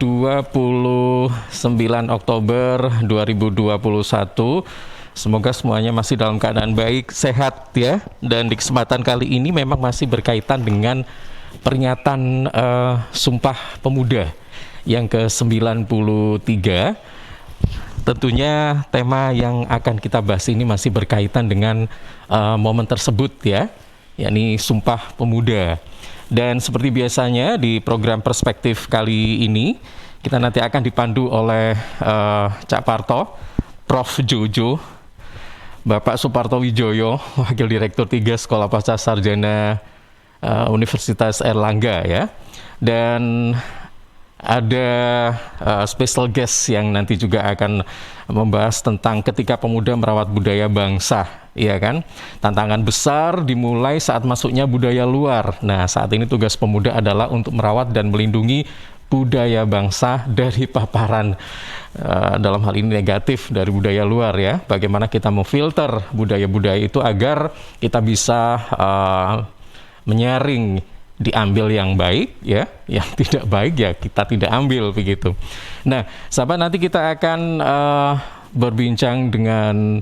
29 Oktober 2021. Semoga semuanya masih dalam keadaan baik, sehat ya. Dan di kesempatan kali ini memang masih berkaitan dengan peringatan Sumpah Pemuda yang ke-93. Tentunya tema yang akan kita bahas ini masih berkaitan dengan momen tersebut ya, yakni Sumpah Pemuda. Dan seperti biasanya di program Perspektif kali ini, kita nanti akan dipandu oleh Cak Parto, Prof. Jojo, Bapak Suparto Wijoyo, Wakil Direktur 3 Sekolah Pasca Sarjana Universitas Airlangga ya. Dan ada special guest yang nanti juga akan membahas tentang ketika pemuda merawat budaya bangsa, ya kan? Tantangan besar dimulai saat masuknya budaya luar. Nah, saat ini tugas pemuda adalah untuk merawat dan melindungi budaya bangsa dari paparan dalam hal ini negatif dari budaya luar ya. Bagaimana kita memfilter budaya-budaya itu agar kita bisa menyaring, diambil yang baik ya, yang tidak baik ya kita tidak ambil begitu. Nah, sahabat, nanti kita akan berbincang dengan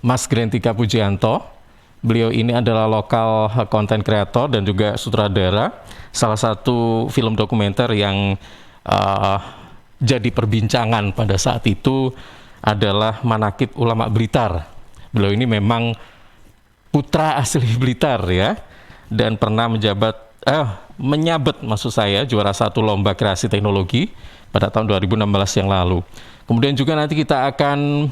Mas Grentika Pujianto. Beliau ini adalah lokal content creator dan juga sutradara salah satu film dokumenter yang jadi perbincangan pada saat itu adalah Manaqib Ulama Blitar. Beliau ini memang putra asli Blitar ya, dan pernah menyabet maksud saya juara 1 lomba kreasi teknologi pada tahun 2016 yang lalu. Kemudian juga nanti kita akan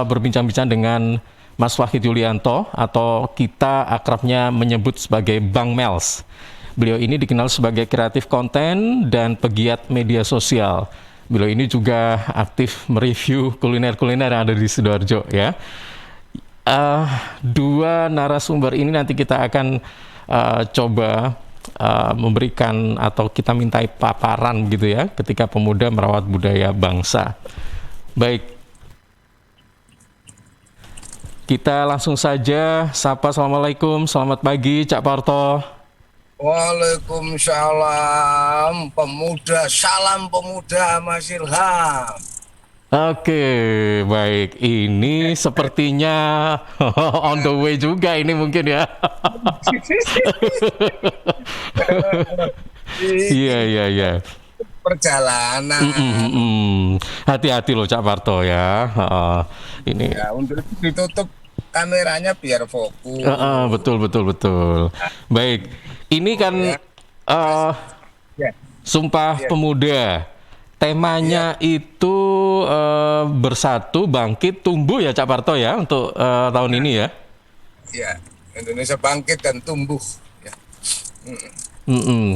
berbincang-bincang dengan Mas Wahid Yulianto, atau kita akrabnya menyebut sebagai Bang Mels. Beliau ini dikenal sebagai kreatif konten dan pegiat media sosial. Beliau ini juga aktif mereview kuliner-kuliner yang ada di Sidoarjo ya. Dua narasumber ini nanti kita akan coba memberikan atau kita mintai paparan gitu ya ketika pemuda merawat budaya bangsa. Baik, kita langsung saja sapa. Assalamualaikum, selamat pagi Cak Parto. Waalaikumsalam pemuda, salam pemuda Mas Ilham. Oke, baik. Ini sepertinya on the way juga ini mungkin ya. Iya. Perjalanan. Hati-hati loh Cak Parto ya. Ini. Ya, untuk ditutup kameranya biar fokus. Betul. Baik. Ini kan Sumpah Pemuda. Temanya itu bersatu, bangkit, tumbuh ya Cak Parto ya untuk tahun ini ya. Ya, Indonesia bangkit dan tumbuh. Ya.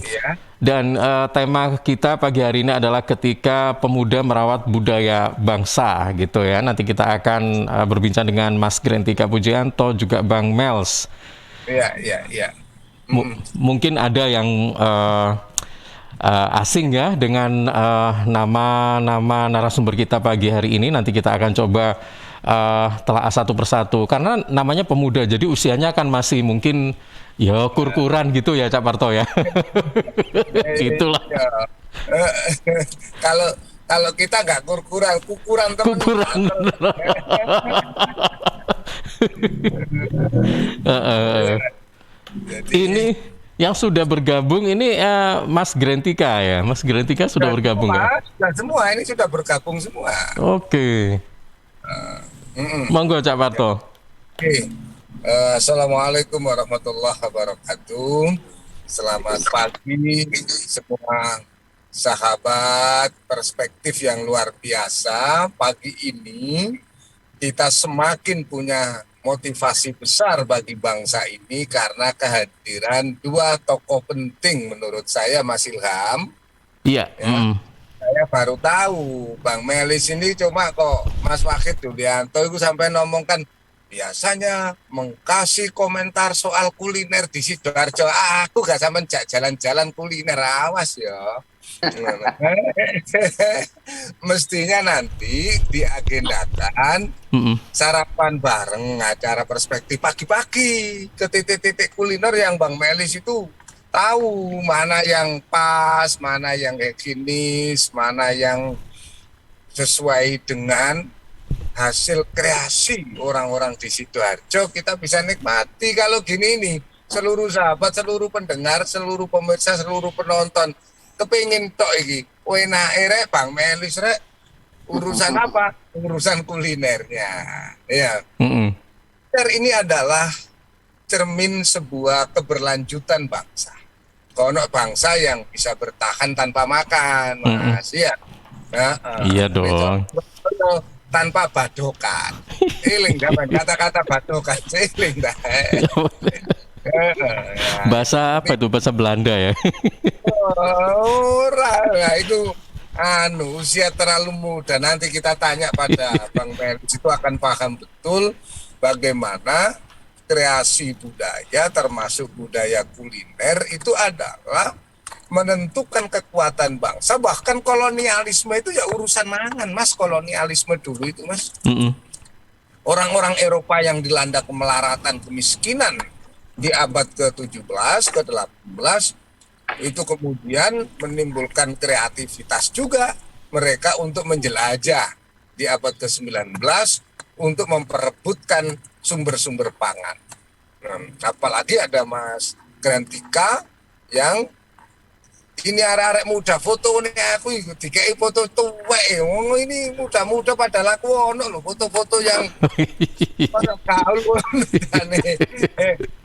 Ya. Dan tema kita pagi hari ini adalah ketika pemuda merawat budaya bangsa gitu ya. Nanti kita akan berbincang dengan Mas Grentika Pujianto, juga Bang Mels. Iya. Mungkin ada yang asing ya dengan nama-nama narasumber kita pagi hari ini. Nanti kita akan coba telah satu persatu karena namanya pemuda, jadi usianya kan masih mungkin ya kurkuran gitu ya Cak Parto ya. Itulah. Kalau kita nggak kukuran teman. Ini yang sudah bergabung ini Mas Grentika ya. Mas Grentika sudah bergabung ya? Semua ini sudah bergabung semua. Oke. Monggo Cak Parto. Oke. Assalamualaikum warahmatullahi wabarakatuh. Selamat pagi semua sahabat Perspektif yang luar biasa. Pagi ini kita semakin punya motivasi besar bagi bangsa ini karena kehadiran dua tokoh penting menurut saya, Mas Ilham. Iya. Ya. Saya baru tahu Bang Melis ini, cuma kok Mas Wahid Yulianto itu sampai ngomongkan biasanya mengkasih komentar soal kuliner di Sidoarjo. Aku gak sampai jalan-jalan kuliner, awas ya. Mestinya nanti diagendakan sarapan bareng acara Perspektif pagi-pagi ke titik-titik kuliner yang Bang Melis itu tahu mana yang pas, mana yang higienis, mana yang sesuai dengan hasil kreasi orang-orang di Sidoarjo. Kita bisa nikmati kalau gini nih, seluruh sahabat, seluruh pendengar, seluruh pemirsa, seluruh penonton kepingin tok iki enake rek Bang Melis rek urusan apa? Urusan kulinernya. Ya. Ini adalah cermin sebuah keberlanjutan bangsa. Kono bangsa yang bisa bertahan tanpa makan, Mas. Iya. Iya dong. Tanpa badokan. Eling zaman kata-kata badokan, eling dah. Bahasa apa itu? Bahasa Belanda ya? Nah, itu usia terlalu muda. Nanti kita tanya pada Bang Melis, itu akan paham betul bagaimana kreasi budaya termasuk budaya kuliner itu adalah menentukan kekuatan bangsa. Bahkan kolonialisme itu ya urusan mangan, Mas. Kolonialisme dulu itu, Mas. Orang-orang Eropa yang dilanda kemelaratan kemiskinan di abad ke-17, ke-18 itu kemudian menimbulkan kreativitas juga mereka untuk menjelajah di abad ke-19 untuk memperebutkan sumber-sumber pangan. Apalagi ada Mas Grantika yang ini arek-arek muda foto nih aku dikai foto tuwek. Ini muda-muda pada laku ono lho foto-foto yang gaul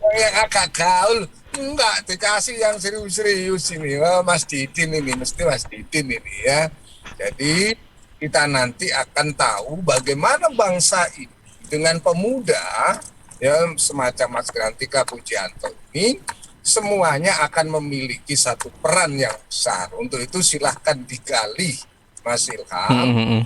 yang agak gaul. Enggak, dikasih yang serius-serius ini. Mas Didin ini, mesti Mas Didin ini ya. Jadi kita nanti akan tahu bagaimana bangsa ini dengan pemuda ya semacam Mas Grantika Pujianto ini semuanya akan memiliki satu peran yang besar. Untuk itu silahkan digali, Mas Ilham.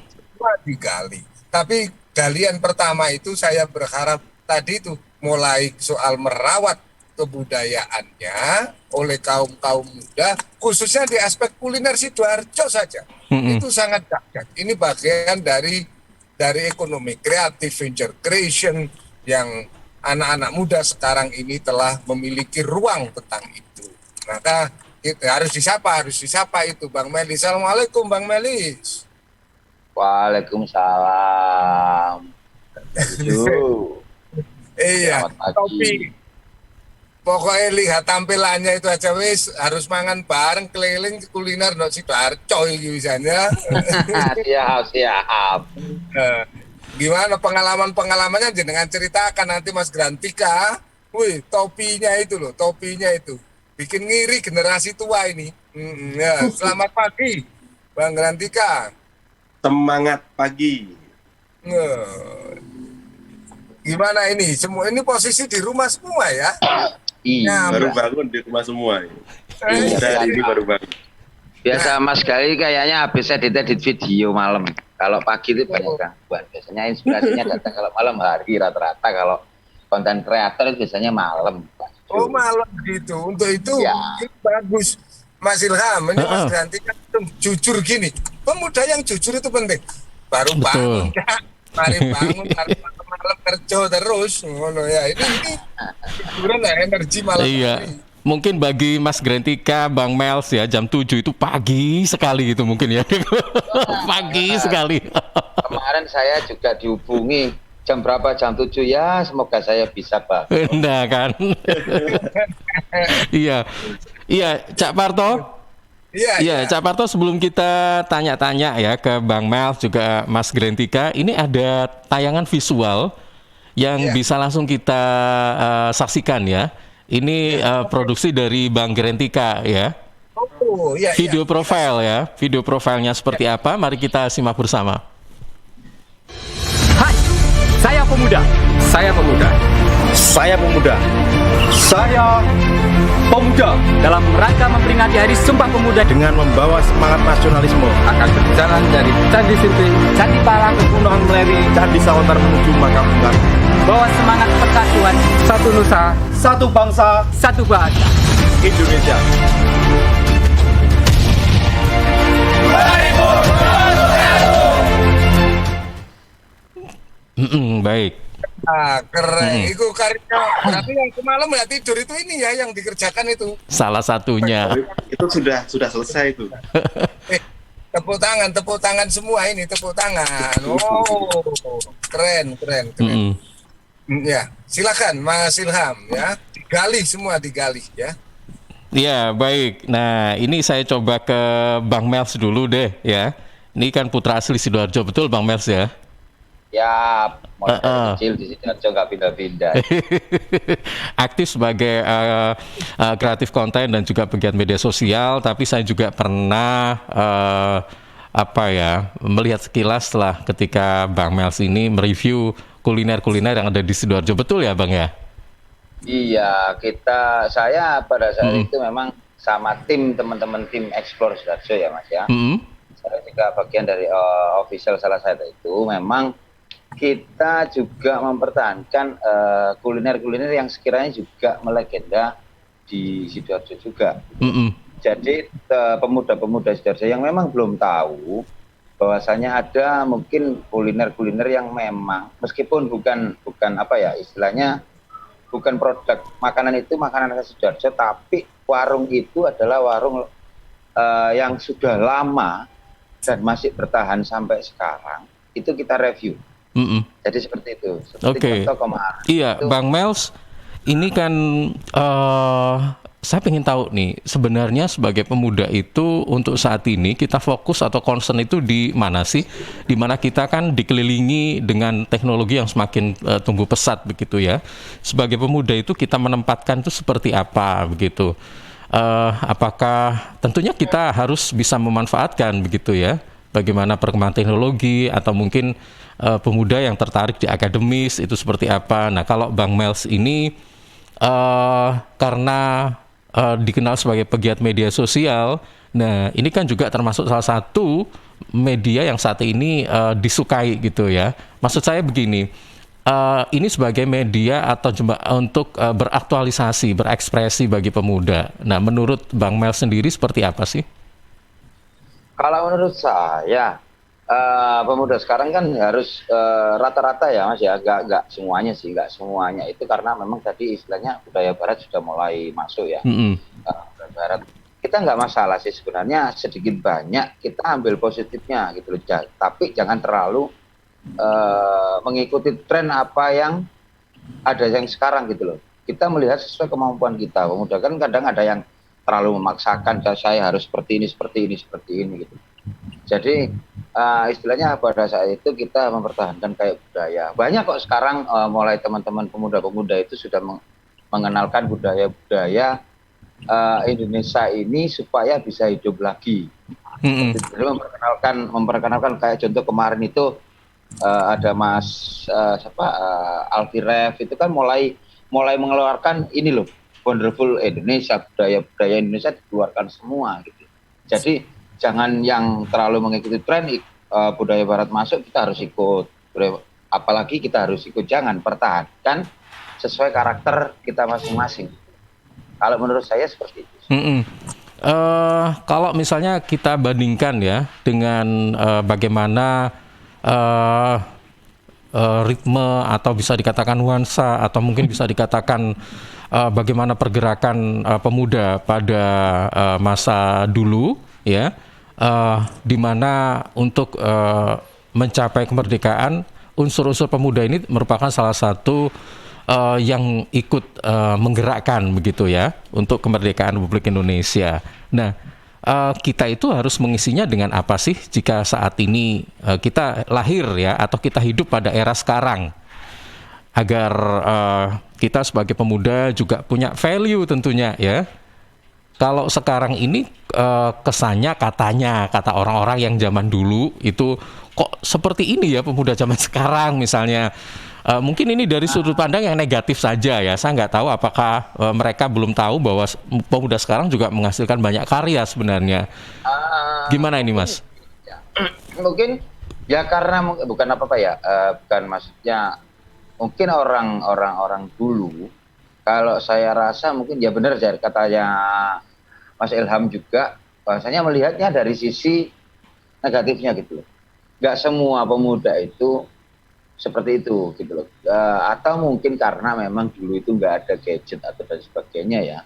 Digali. Tapi galian pertama itu saya berharap tadi itu mulai soal merawat kebudayaannya oleh kaum muda, khususnya di aspek kuliner Sidoarjo saja. Itu sangat dahsyat. Ini bagian dari ekonomi kreatif, venture creation yang anak-anak muda sekarang ini telah memiliki ruang tentang itu. Maka harus disapa itu Bang Melis. Assalamualaikum Bang Melis. Waalaikumsalam. Iya, topi. Pokoknya lihat tampilannya itu aja wis harus mangan bareng keliling kuliner no Sidoarjo iki misalnya. Siap. Gimana pengalamannya jenengan ceritakan nanti Mas Grantika. Wih, topinya itu bikin ngiri generasi tua ini. Ya, selamat pagi Bang Grantika. Semangat pagi. Gimana ini? Semua ini posisi di rumah semua ya? Iya. Baru bangun di rumah semua. Dari ini baru bangun. Biasa Mas Gali kayaknya habis edit video malam. Kalau pagi itu banyak gangguan. Biasanya inspirasinya datang kalau malam hari rata-rata. Kalau konten kreator biasanya malam. Oh malam gitu. Untuk itu ini bagus Mas Ilham. Ini Mas Grantika jujur gini. Pemuda yang jujur itu penting. Baru bangun mari bangun malam kerja terus ngono ya. Ini hiburan energi malam hari. Mungkin bagi Mas Grantika, Bang Mels ya jam 7 itu pagi sekali gitu mungkin ya. Pagi sekali. Kemarin saya juga dihubungi jam berapa, jam 7 ya, semoga saya bisa Pak. Nah kan. Iya, Cak Parto. Iya, Cak Parto, sebelum kita tanya-tanya ya ke Bang Mels juga Mas Grantika, ini ada tayangan visual yang bisa langsung kita saksikan ya. Ini produksi dari Bang Grantika ya. Video profile ya. Video profilnya seperti apa? Mari kita simak bersama. Hai, saya pemuda. Saya pemuda. Saya pemuda. Saya pemuda. Dalam rangka memperingati Hari Sumpah Pemuda Dengan membawa semangat nasionalisme akan berjalan dari Candi Sinting, Candi Palang, Gunung Meleri, Candi Sawantar menuju Makam Bung. bawa semangat persatuan, satu nusa, Satu bangsa, satu bahasa. Indonesia. Baik. Keren. Mm-mm. Itu karya. Berarti yang semalam nggak tidur itu ini ya yang dikerjakan itu. Salah satunya. Tapi itu sudah selesai itu. Eh, tepuk tangan semua ini, tepuk tangan. Oh, keren, keren, keren. Mm-mm. Ya, silakan Mas Ilham ya. Digali ya. Ya, baik. Nah, ini saya coba ke Bang Mels dulu deh ya. Ini kan putra asli Sidoarjo, betul Bang Mels ya? Ya, mulai dari Heeh. kecil di Sidoarjo nggak pindah-pindah. Aktif sebagai kreatif konten dan juga pegiat media sosial, tapi saya juga pernah melihat sekilas lah ketika Bang Mels ini mereview kuliner-kuliner yang ada di Sidoarjo, betul ya Bang ya? Iya, saya pada saat Mm. itu memang sama teman-teman tim Explore Sidoarjo ya Mas ya. Mm-mm. Saya juga bagian dari official salah satu itu. Memang kita juga mempertahankan kuliner-kuliner yang sekiranya juga melegenda di Sidoarjo juga. Mm-mm. Jadi pemuda-pemuda Sidoarjo yang memang belum tahu bahwasanya ada mungkin kuliner-kuliner yang memang meskipun bukan apa ya istilahnya bukan produk makanan itu makanan khas Sidoarjo, tapi warung itu adalah warung yang sudah lama dan masih bertahan sampai sekarang. Itu kita review. Mm-mm. Jadi seperti itu. Seperti Oke. contoh kemarin. Iya, itu, Bang Mels, ini kan saya ingin tahu nih, sebenarnya sebagai pemuda itu untuk saat ini kita fokus atau concern itu di mana sih? Di mana kita kan dikelilingi dengan teknologi yang semakin tumbuh pesat begitu ya. Sebagai pemuda itu kita menempatkan itu seperti apa begitu? Apakah tentunya kita harus bisa memanfaatkan begitu ya? Bagaimana perkembangan teknologi atau mungkin pemuda yang tertarik di akademis itu seperti apa? Nah, kalau Bang Mels ini karena dikenal sebagai pegiat media sosial, nah ini kan juga termasuk salah satu media yang saat ini disukai gitu ya. Maksud saya begini, ini sebagai media atau untuk beraktualisasi, berekspresi bagi pemuda. Nah, menurut Bang Mels sendiri seperti apa sih? kalau menurut saya pemuda sekarang kan harus rata-rata ya Mas ya, nggak semuanya sih, nggak semuanya itu karena memang tadi istilahnya budaya Barat sudah mulai masuk ya. Mm-mm. Budaya Barat kita nggak masalah sih sebenarnya sedikit banyak kita ambil positifnya gitu loh, tapi jangan terlalu mengikuti tren apa yang ada yang sekarang gitu loh. Kita melihat sesuai kemampuan kita. Pemuda kan kadang ada yang terlalu memaksakan saya harus seperti ini gitu. Jadi istilahnya pada saat itu kita mempertahankan kayak budaya. Banyak kok sekarang mulai teman-teman pemuda-pemuda itu sudah mengenalkan budaya-budaya Indonesia ini supaya bisa hidup lagi. Mm-mm. Jadi memperkenalkan kayak contoh kemarin itu ada Mas Alfi Ref itu kan mulai mengeluarkan ini loh Wonderful Indonesia, budaya Indonesia dikeluarkan semua gitu. Jadi jangan yang terlalu mengikuti tren budaya Barat masuk kita harus ikut, apalagi kita harus ikut, jangan, pertahankan sesuai karakter kita masing-masing. Kalau menurut saya seperti itu. Mm-mm. Kalau misalnya kita bandingkan ya dengan bagaimana ritme atau bisa dikatakan nuansa atau mungkin bisa dikatakan bagaimana pergerakan pemuda pada masa dulu ya, di mana untuk mencapai kemerdekaan unsur-unsur pemuda ini merupakan salah satu yang ikut menggerakkan begitu ya untuk kemerdekaan Republik Indonesia. Nah, kita itu harus mengisinya dengan apa sih jika saat ini kita lahir ya atau kita hidup pada era sekarang, agar kita sebagai pemuda juga punya value tentunya ya. Kalau sekarang ini kesannya kata orang-orang yang zaman dulu itu kok seperti ini ya pemuda zaman sekarang misalnya. Mungkin ini dari sudut pandang yang negatif saja ya. Saya nggak tahu apakah mereka belum tahu bahwa pemuda sekarang juga menghasilkan banyak karya sebenarnya. Gimana ini Mas? Mungkin ya karena bukan apa-apa ya, bukan maksudnya mungkin orang dulu, kalau saya rasa mungkin ya benar katanya Mas Ilham juga, bahwasanya melihatnya dari sisi negatifnya gitu loh. Nggak semua pemuda itu seperti itu gitu loh. Atau mungkin karena memang dulu itu nggak ada gadget atau dan sebagainya ya.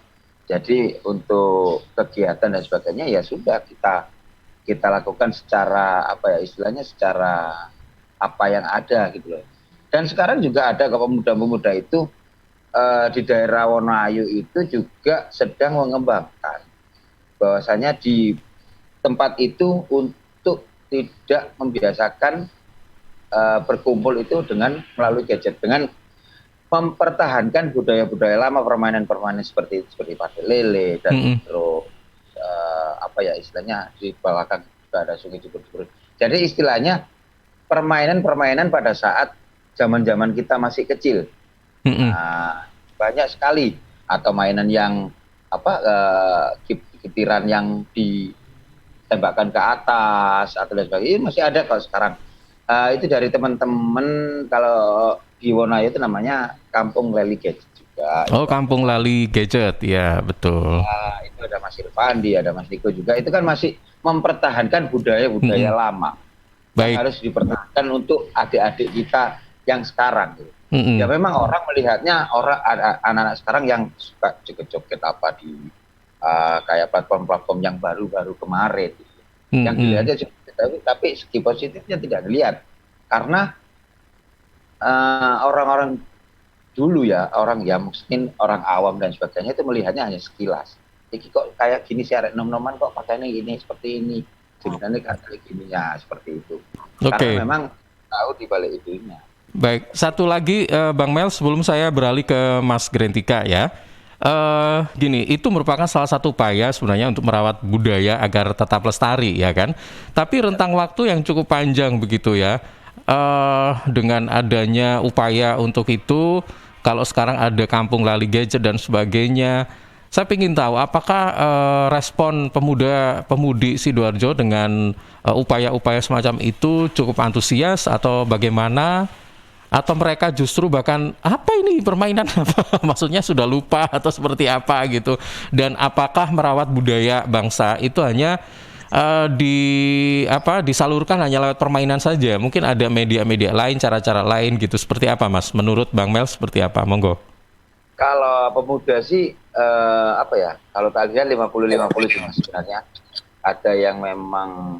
Jadi untuk kegiatan dan sebagainya ya sudah kita lakukan secara apa ya istilahnya secara apa yang ada gitu loh. Dan sekarang juga ada pemuda-pemuda itu di daerah Wonoayu itu juga sedang mengembangkan bahwasanya di tempat itu untuk tidak membiasakan berkumpul itu dengan melalui gadget, dengan mempertahankan budaya-budaya lama, permainan-permainan seperti pate lele dan terus apa ya istilahnya di belakang juga ada sungai Cibubur. Jadi istilahnya permainan-permainan pada saat zaman-zaman kita masih kecil. Nah, banyak sekali atau mainan yang apa kitiran yang ditembakkan ke atas atau lain sebagainya masih ada kalau sekarang. Itu dari teman-teman kalau di Wonoayu itu namanya Kampung Lali Gadget juga. Oh, Kampung Lali Gadget, ya betul. Itu ada Mas Irfandi, ada Mas Niko juga. Itu kan masih mempertahankan budaya-budaya lama. Baik. Yang harus dipertahankan untuk adik-adik kita yang sekarang. Ya memang orang melihatnya anak-anak sekarang yang suka joget-joget apa di kayak platform-platform yang baru-baru kemarin. Yang dilihatnya tapi segi positifnya tidak dilihat karena orang-orang dulu ya orang ya mungkin orang awam dan sebagainya itu melihatnya hanya sekilas. Iki kok kayak gini sih arek nom-noman kok pakainya gini seperti ini sebenarnya kayak gini ya seperti itu. Karena memang tahu di balik itunya. Baik, satu lagi Bang Mel sebelum saya beralih ke Mas Grentika ya. Gini, itu merupakan salah satu upaya sebenarnya untuk merawat budaya agar tetap lestari ya kan. Tapi rentang waktu yang cukup panjang begitu ya. Dengan adanya upaya untuk itu, kalau sekarang ada Kampung Lali Gadget dan sebagainya, saya ingin tahu apakah respon pemudi Sidoarjo dengan upaya-upaya semacam itu cukup antusias atau bagaimana? Atau mereka justru bahkan apa ini permainan apa maksudnya sudah lupa atau seperti apa gitu, dan apakah merawat budaya bangsa itu hanya disalurkan hanya lewat permainan saja, mungkin ada media-media lain, cara-cara lain gitu, seperti apa Mas menurut Bang Mel, seperti apa, monggo. Kalau pemuda sih apa ya, kalau tadi 50-50 sih Mas sebenarnya. Ada yang memang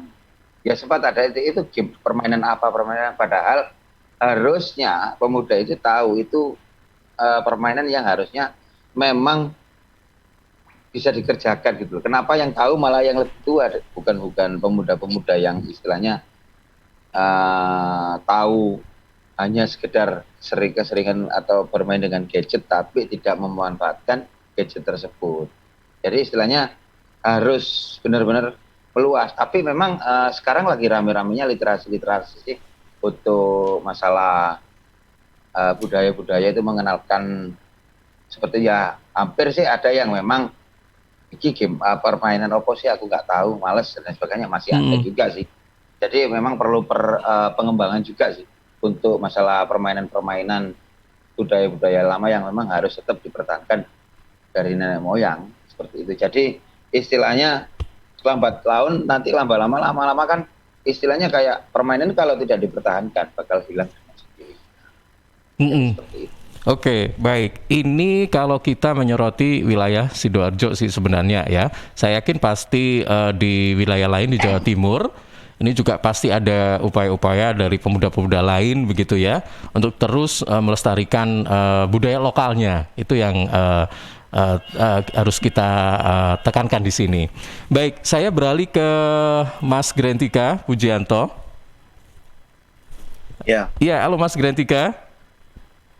ya sempat ada itu game permainan padahal harusnya pemuda itu tahu itu permainan yang harusnya memang bisa dikerjakan gitu. Kenapa yang tahu malah yang lebih tua, bukan pemuda-pemuda yang istilahnya tahu hanya sekedar keseringan atau bermain dengan gadget tapi tidak memanfaatkan gadget tersebut. Jadi istilahnya harus benar-benar meluas. Tapi memang sekarang lagi rame-ramenya literasi sih untuk masalah budaya-budaya itu mengenalkan seperti ya hampir sih ada yang memang ini game permainan opo sih aku nggak tahu, males dan sebagainya masih ada juga sih. Jadi memang perlu pengembangan juga sih untuk masalah permainan-permainan budaya-budaya lama yang memang harus tetap dipertahankan dari nenek moyang seperti itu. Jadi istilahnya lambat laun nanti lama-lama kan istilahnya kayak permainan kalau tidak dipertahankan bakal hilang dengan sendiri. Seperti itu. Oke, baik. Ini kalau kita menyoroti wilayah Sidoarjo sih sebenarnya ya. Saya yakin pasti di wilayah lain di Jawa Timur ini juga pasti ada upaya-upaya dari pemuda-pemuda lain begitu ya untuk terus melestarikan budaya lokalnya. Itu yang harus kita tekankan di sini. Baik, saya beralih ke Mas Grentika Pujianto. Ya. Iya, halo Mas Grentika.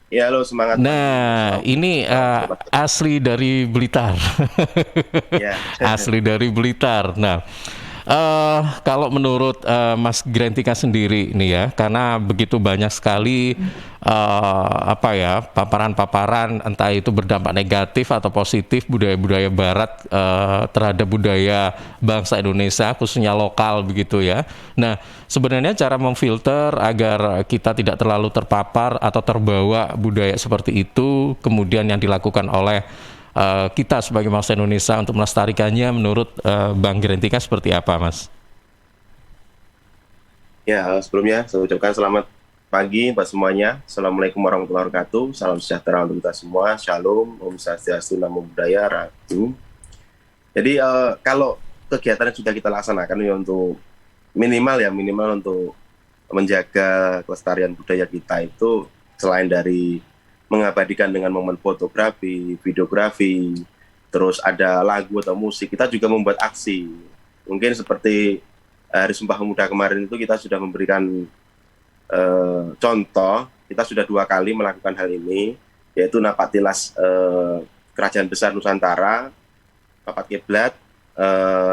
Ya, halo, semangat. Nah, ini asli dari Blitar. Ya. Asli dari Blitar. Nah, kalau menurut Mas Grentika sendiri nih ya, karena begitu banyak sekali paparan-paparan entah itu berdampak negatif atau positif budaya-budaya Barat terhadap budaya bangsa Indonesia khususnya lokal begitu ya. Nah, sebenarnya cara memfilter agar kita tidak terlalu terpapar atau terbawa budaya seperti itu, kemudian yang dilakukan oleh kita sebagai bangsa Indonesia untuk melestarikannya menurut Bang Grentika seperti apa, Mas? Ya, sebelumnya saya ucapkan selamat pagi buat semuanya. Assalamualaikum warahmatullahi wabarakatuh. Salam sejahtera untuk kita semua. Shalom, Om Swastiastu, Namo Buddhaya, Rahayu. Jadi kalau kegiatan yang sudah kita laksanakan ya untuk minimal untuk menjaga kelestarian budaya kita itu selain dari mengabadikan dengan momen fotografi, videografi, terus ada lagu atau musik, kita juga membuat aksi. Mungkin seperti Hari Sumpah Pemuda kemarin itu kita sudah memberikan contoh, kita sudah 2 kali melakukan hal ini, yaitu Napatilas Kerajaan Besar Nusantara, Papat Kiblat,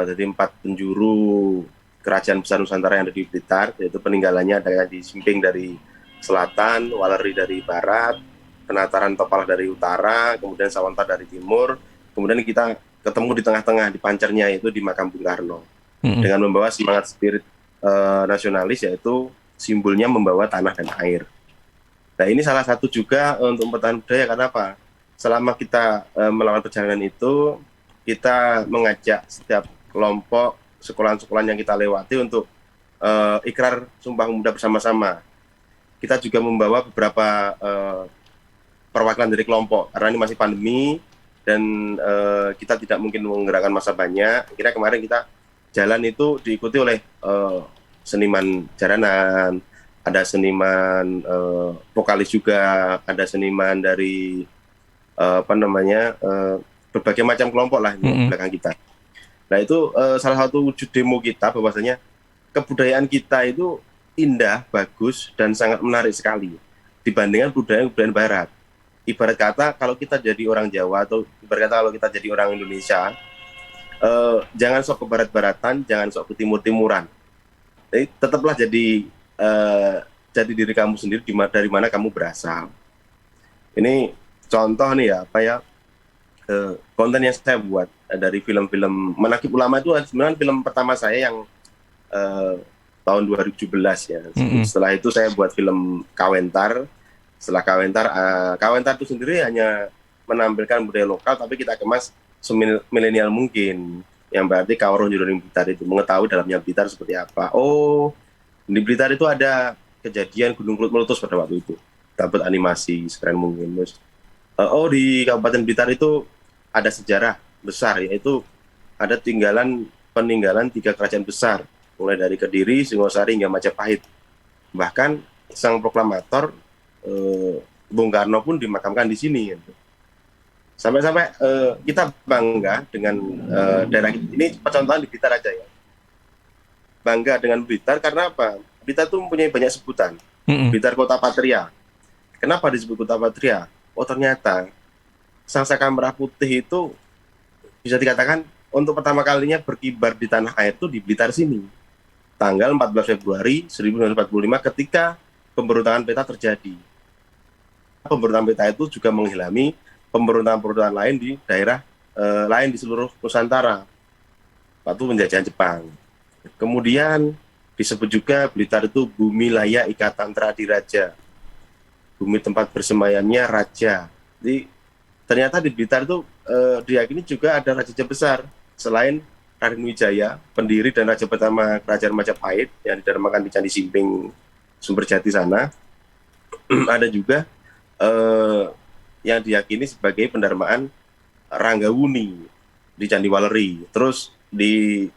jadi 4 penjuru Kerajaan Besar Nusantara yang ada di Blitar, yaitu peninggalannya ada di Simping dari selatan, Waleri dari barat, Penataran Topalah dari utara, kemudian Sawanta dari timur, kemudian kita ketemu di tengah-tengah di pancernya, yaitu di makam Bung Karno, dengan membawa semangat spirit nasionalis, yaitu simbolnya membawa tanah dan air. Nah, ini salah satu juga untuk pertahanan budaya. Karena apa? Selama kita melakukan perjalanan itu, kita mengajak setiap kelompok sekolah-sekolah yang kita lewati untuk ikrar Sumpah Pemuda bersama-sama. Kita juga membawa beberapa perwakilan dari kelompok, karena ini masih pandemi dan kita tidak mungkin menggerakkan massa banyak. Kira kemarin kita jalan itu diikuti oleh seniman jaranan, ada seniman vokalis juga, ada seniman dari berbagai macam kelompok lah di belakang kita. Nah, itu salah satu wujud demo kita bahwasanya kebudayaan kita itu indah, bagus, dan sangat menarik sekali dibandingkan budaya-budaya barat. Ibarat kata kalau kita jadi orang Jawa atau ibarat kata kalau kita jadi orang Indonesia, jangan sok ke barat-baratan, jangan sok ke timur-timuran. Jadi tetaplah jadi diri kamu sendiri dari mana kamu berasal. Ini contoh nih ya, konten yang saya buat dari film-film Manaqib Ulama itu sebenarnya film pertama saya yang tahun 2017 ya. Setelah itu saya buat film Kawentar. Setelah Kawentar itu sendiri hanya menampilkan budaya lokal, tapi kita kemas milenial mungkin. Yang berarti Kawruh Jroning Blitar itu mengetahui dalamnya Blitar seperti apa. Oh, di Blitar itu ada kejadian Gunung Kelut meletus pada waktu itu. Dapat animasi sekeren mungkin. Di Kabupaten Blitar itu ada sejarah besar, yaitu ada peninggalan 3 kerajaan besar, mulai dari Kediri, Singosari hingga Majapahit. Bahkan sang proklamator Bung Karno pun dimakamkan di sini. Sampai-sampai kita bangga dengan daerah ini. Contohan di Blitar aja ya. Bangga dengan Blitar karena apa? Blitar itu mempunyai banyak sebutan. Blitar Kota Patria. Kenapa disebut Kota Patria? Oh, ternyata Sang Saka Merah Putih itu bisa dikatakan untuk pertama kalinya berkibar di tanah air itu di Blitar sini. Tanggal 14 Februari 1945 ketika pemberontakan peta terjadi. Pemberontakan peta itu juga menghilami pemberontakan-pemberontakan lain di daerah lain di seluruh Nusantara waktu penjajahan Jepang. Kemudian disebut juga Blitar itu bumi layak ikatan Tradiraja, bumi tempat bersemayamnya raja. Jadi ternyata di Blitar itu diyakini juga ada raja besar selain Raden Wijaya, pendiri dan raja pertama kerajaan Majapahit yang didarmakan di Candi Simping Sumberjati sana. Ada juga yang diyakini sebagai pendarmaan Ranggawuni di Candi Waleri. Terus di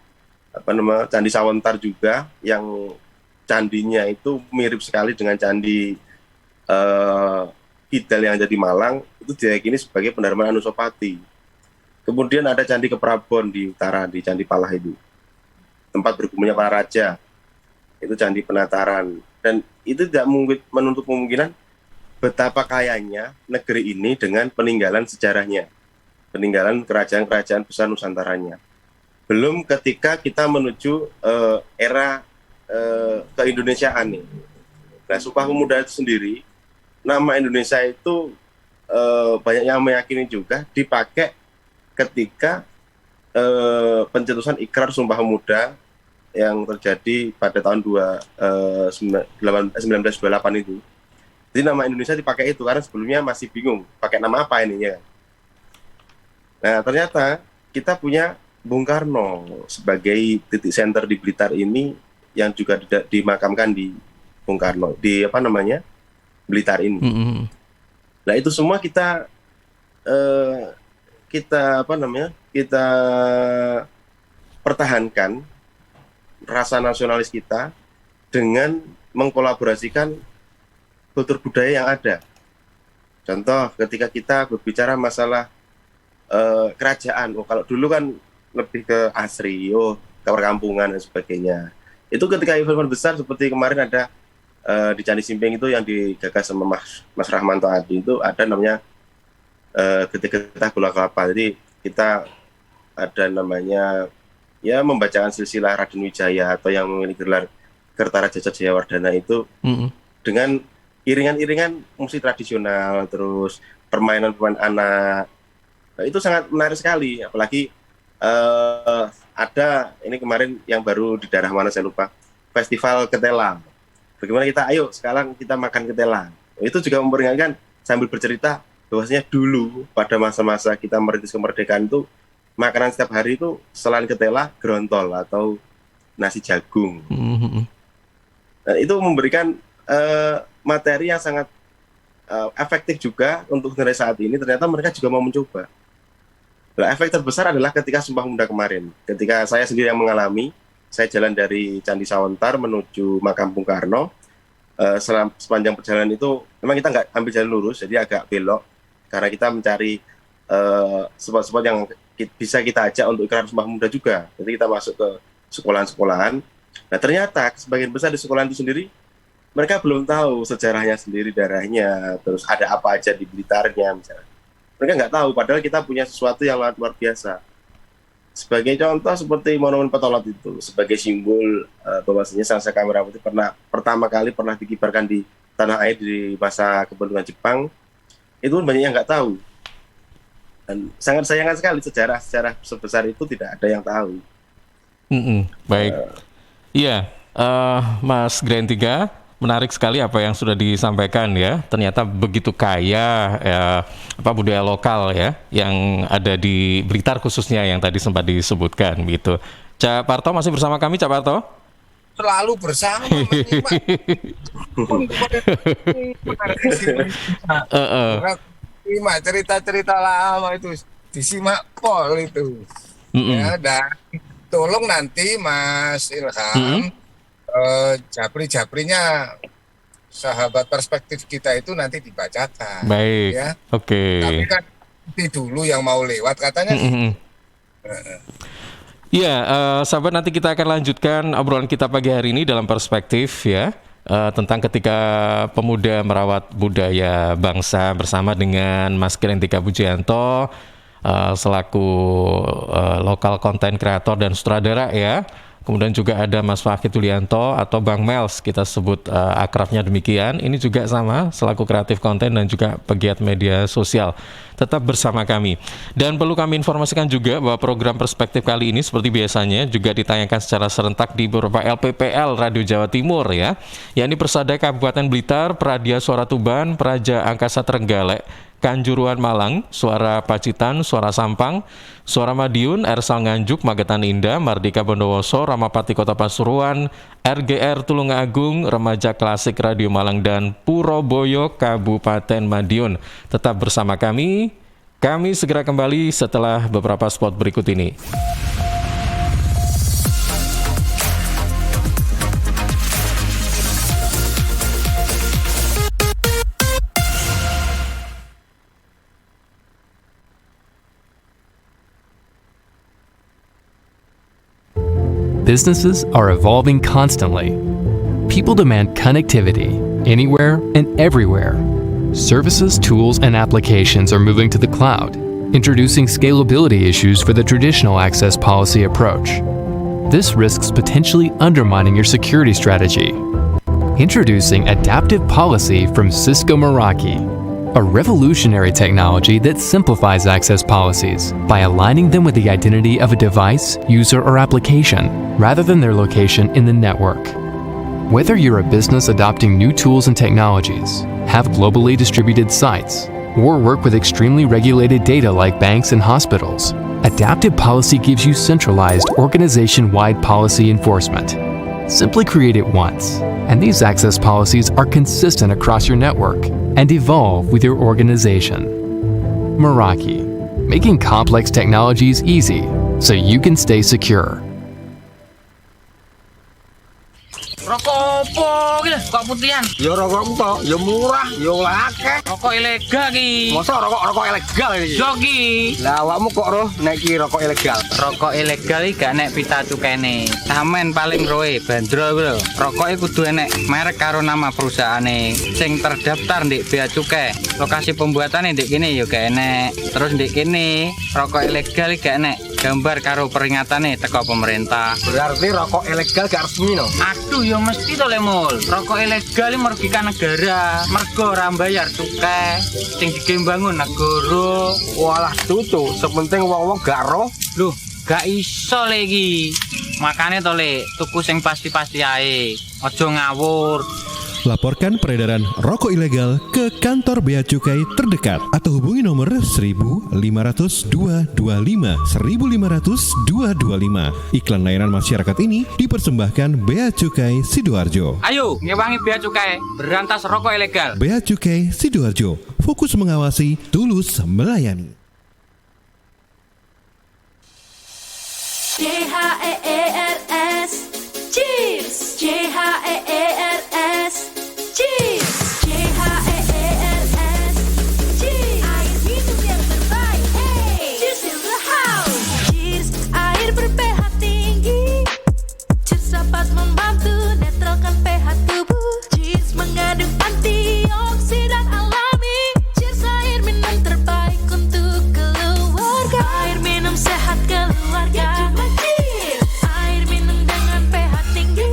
Candi Sawantar juga yang candinya itu mirip sekali dengan candi Kidal yang ada di Malang, itu diyakini sebagai pendarmaan Anusapati. Kemudian ada Candi Keprabon di utara, di Candi Palah itu, tempat bergumulnya para raja. Itu Candi Penataran. Dan itu tidak menutup kemungkinan betapa kayanya negeri ini dengan peninggalan sejarahnya, peninggalan kerajaan-kerajaan besar Nusantaranya. Belum ketika kita menuju era keindonesiaan nih. Nah, Sumpah Pemuda itu sendiri, nama Indonesia itu banyak yang meyakini juga dipakai ketika pencetusan ikrar Sumpah Pemuda yang terjadi pada tahun 1928 itu. Jadi nama Indonesia dipakai itu karena sebelumnya masih bingung pakai nama apa ini ya. Nah, ternyata kita punya Bung Karno sebagai titik center di Blitar ini yang juga dimakamkan di Bung Karno di Blitar ini. Nah itu semua kita pertahankan rasa nasionalis kita dengan mengkolaborasikan kultur budaya yang ada. Contoh ketika kita berbicara masalah kerajaan, kalau dulu kan lebih ke asri, ke perkampungan dan sebagainya. Itu ketika event besar seperti kemarin ada di Candi Simping itu yang digagas sama Mas Rahmanto Adi, itu ada namanya Getik-Getah Gula Kelapa. Jadi kita ada namanya membacakan silsilah Raden Wijaya atau yang memiliki gelar Kertarajaja Jayawardana itu dengan iringan-iringan musik tradisional, terus permainan-permainan anak. Nah, itu sangat menarik sekali, apalagi ada ini kemarin yang baru di daerah mana saya lupa, Festival Ketela. Bagaimana ayo sekarang kita makan ketela. Itu juga memperingatkan sambil bercerita bahwasanya dulu pada masa-masa kita merintis kemerdekaan itu makanan setiap hari itu selain ketela, grontol atau nasi jagung. Dan itu memberikan materi yang sangat efektif juga untuk generasi saat ini. Ternyata mereka juga mau mencoba. Nah, efek terbesar adalah ketika Sumpah Pemuda kemarin. Ketika saya sendiri yang mengalami, saya jalan dari Candi Sawontar menuju makam Bung Karno. Sepanjang perjalanan itu memang kita nggak ambil jalan lurus, jadi agak belok karena kita mencari spot-spot yang bisa kita ajak untuk ikrar Sumpah Pemuda juga. Jadi kita masuk ke sekolahan-sekolahan. Nah ternyata sebagian besar di sekolahan itu sendiri mereka belum tahu sejarahnya sendiri, daerahnya, terus ada apa aja di Blitarnya misalnya. Mereka nggak tahu, padahal kita punya sesuatu yang luar biasa. Sebagai contoh seperti Monumen Petolot itu, sebagai simbol bahwasanya Sangsaka Merah Putih pertama kali dikibarkan di tanah air di masa kependudukan Jepang, itu banyak yang nggak tahu. Dan sangat sayangkan sekali sejarah sebesar itu tidak ada yang tahu. Baik. Iya, Mas Grand 3, menarik sekali apa yang sudah disampaikan ya. Ternyata begitu kaya budaya lokal ya yang ada di Blitar khususnya yang tadi sempat disebutkan gitu. Cak Parto masih bersama kami, Cak Parto? Selalu bersama menyimak cerita-cerita lama itu, disimak pol itu. Ya, dan tolong nanti Mas Ilham japri-japrinya sahabat perspektif kita itu nanti dibacakan. Baik, ya. Oke. Tapi kan dulu yang mau lewat katanya. Iya, sahabat, nanti kita akan lanjutkan obrolan kita pagi hari ini dalam perspektif ya, tentang ketika pemuda merawat budaya bangsa bersama dengan Mas Grentika Pujianto selaku lokal konten kreator dan sutradara ya. Kemudian juga ada Mas Fakih Tulianto atau Bang Mels, kita sebut akrabnya demikian. Ini juga sama, selaku kreatif konten dan juga pegiat media sosial. Tetap bersama kami. Dan perlu kami informasikan juga bahwa program Perspektif kali ini seperti biasanya juga ditayangkan secara serentak di beberapa LPPL Radio Jawa Timur ya. Yakni Persada Kabupaten Blitar, Pradia Suara Tuban, Praja Angkasa Trenggalek, Kanjuruhan Malang, Suara Pacitan, Suara Sampang, Suara Madiun, Ersal Nganjuk, Magetan Indah, Mardika Bondowoso, Ramapati Kota Pasuruan, RGR Tulungagung, Remaja Klasik Radio Malang, dan Puroboyo Kabupaten Madiun. Tetap bersama kami segera kembali setelah beberapa spot berikut ini. Businesses are evolving constantly. People demand connectivity anywhere and everywhere. Services, tools, and applications are moving to the cloud, introducing scalability issues for the traditional access policy approach. This risks potentially undermining your security strategy. Introducing Adaptive Policy from Cisco Meraki, a revolutionary technology that simplifies access policies by aligning them with the identity of a device, user, or application, rather than their location in the network. Whether you're a business adopting new tools and technologies, have globally distributed sites, or work with extremely regulated data like banks and hospitals, Adaptive Policy gives you centralized organization-wide policy enforcement. Simply create it once, and these access policies are consistent across your network and evolve with your organization. Meraki, making complex technologies easy so you can stay secure. Rokok opo iki lho, kok putihan? Ya rokok empok, ya murah, ya akeh. Rokok ilegal iki. Masa rokok ilegal iki? Yo iki. Lah awakmu kok roh nek iki rokok ilegal? Rokok ilegal iki gak nek pita cukene. Samen paling roe bandrol kuwi lho. Rokoke kudu enek merek karo nama perusahaane sing terdaftar ndek bea cukai. Lokasi pembuatane ndek kene ya gak enek. Terus ndek kene rokok ilegal iki gak enek gambar karo peringatane teko pemerintah. Berarti rokok ilegal gak resmi no? Aduh ya mesti to lemul. Rokok ilegal iki merugikan negara. Mergo ora bayar cukai sing digembangun negara. Walah tutu, sepenting wong-wong gak roh. Loh, gak iso lagi. Makane to le, tuku sing pasti-pasti ae. Aja ngawur. Laporkan peredaran rokok ilegal ke kantor Bea Cukai terdekat atau hubungi nomor 1500 225 1500 225. Iklan layanan masyarakat ini dipersembahkan Bea Cukai Sidoarjo. Ayo, ngewangi bea cukai, berantas rokok ilegal. Bea Cukai Sidoarjo, fokus mengawasi, tulus melayani. CHEERS Cheers, CHEERS Cheers, CHEERS Cheers, air minum yang terbaik. Hey, cheers in the house. Cheers, air ber-pH tinggi. Cheers dapat membantu netralkan pH tubuh. Cheers mengandung antioksidan alami. Cheers, air minum terbaik untuk keluarga. Air minum sehat keluarga. Air minum dengan pH tinggi.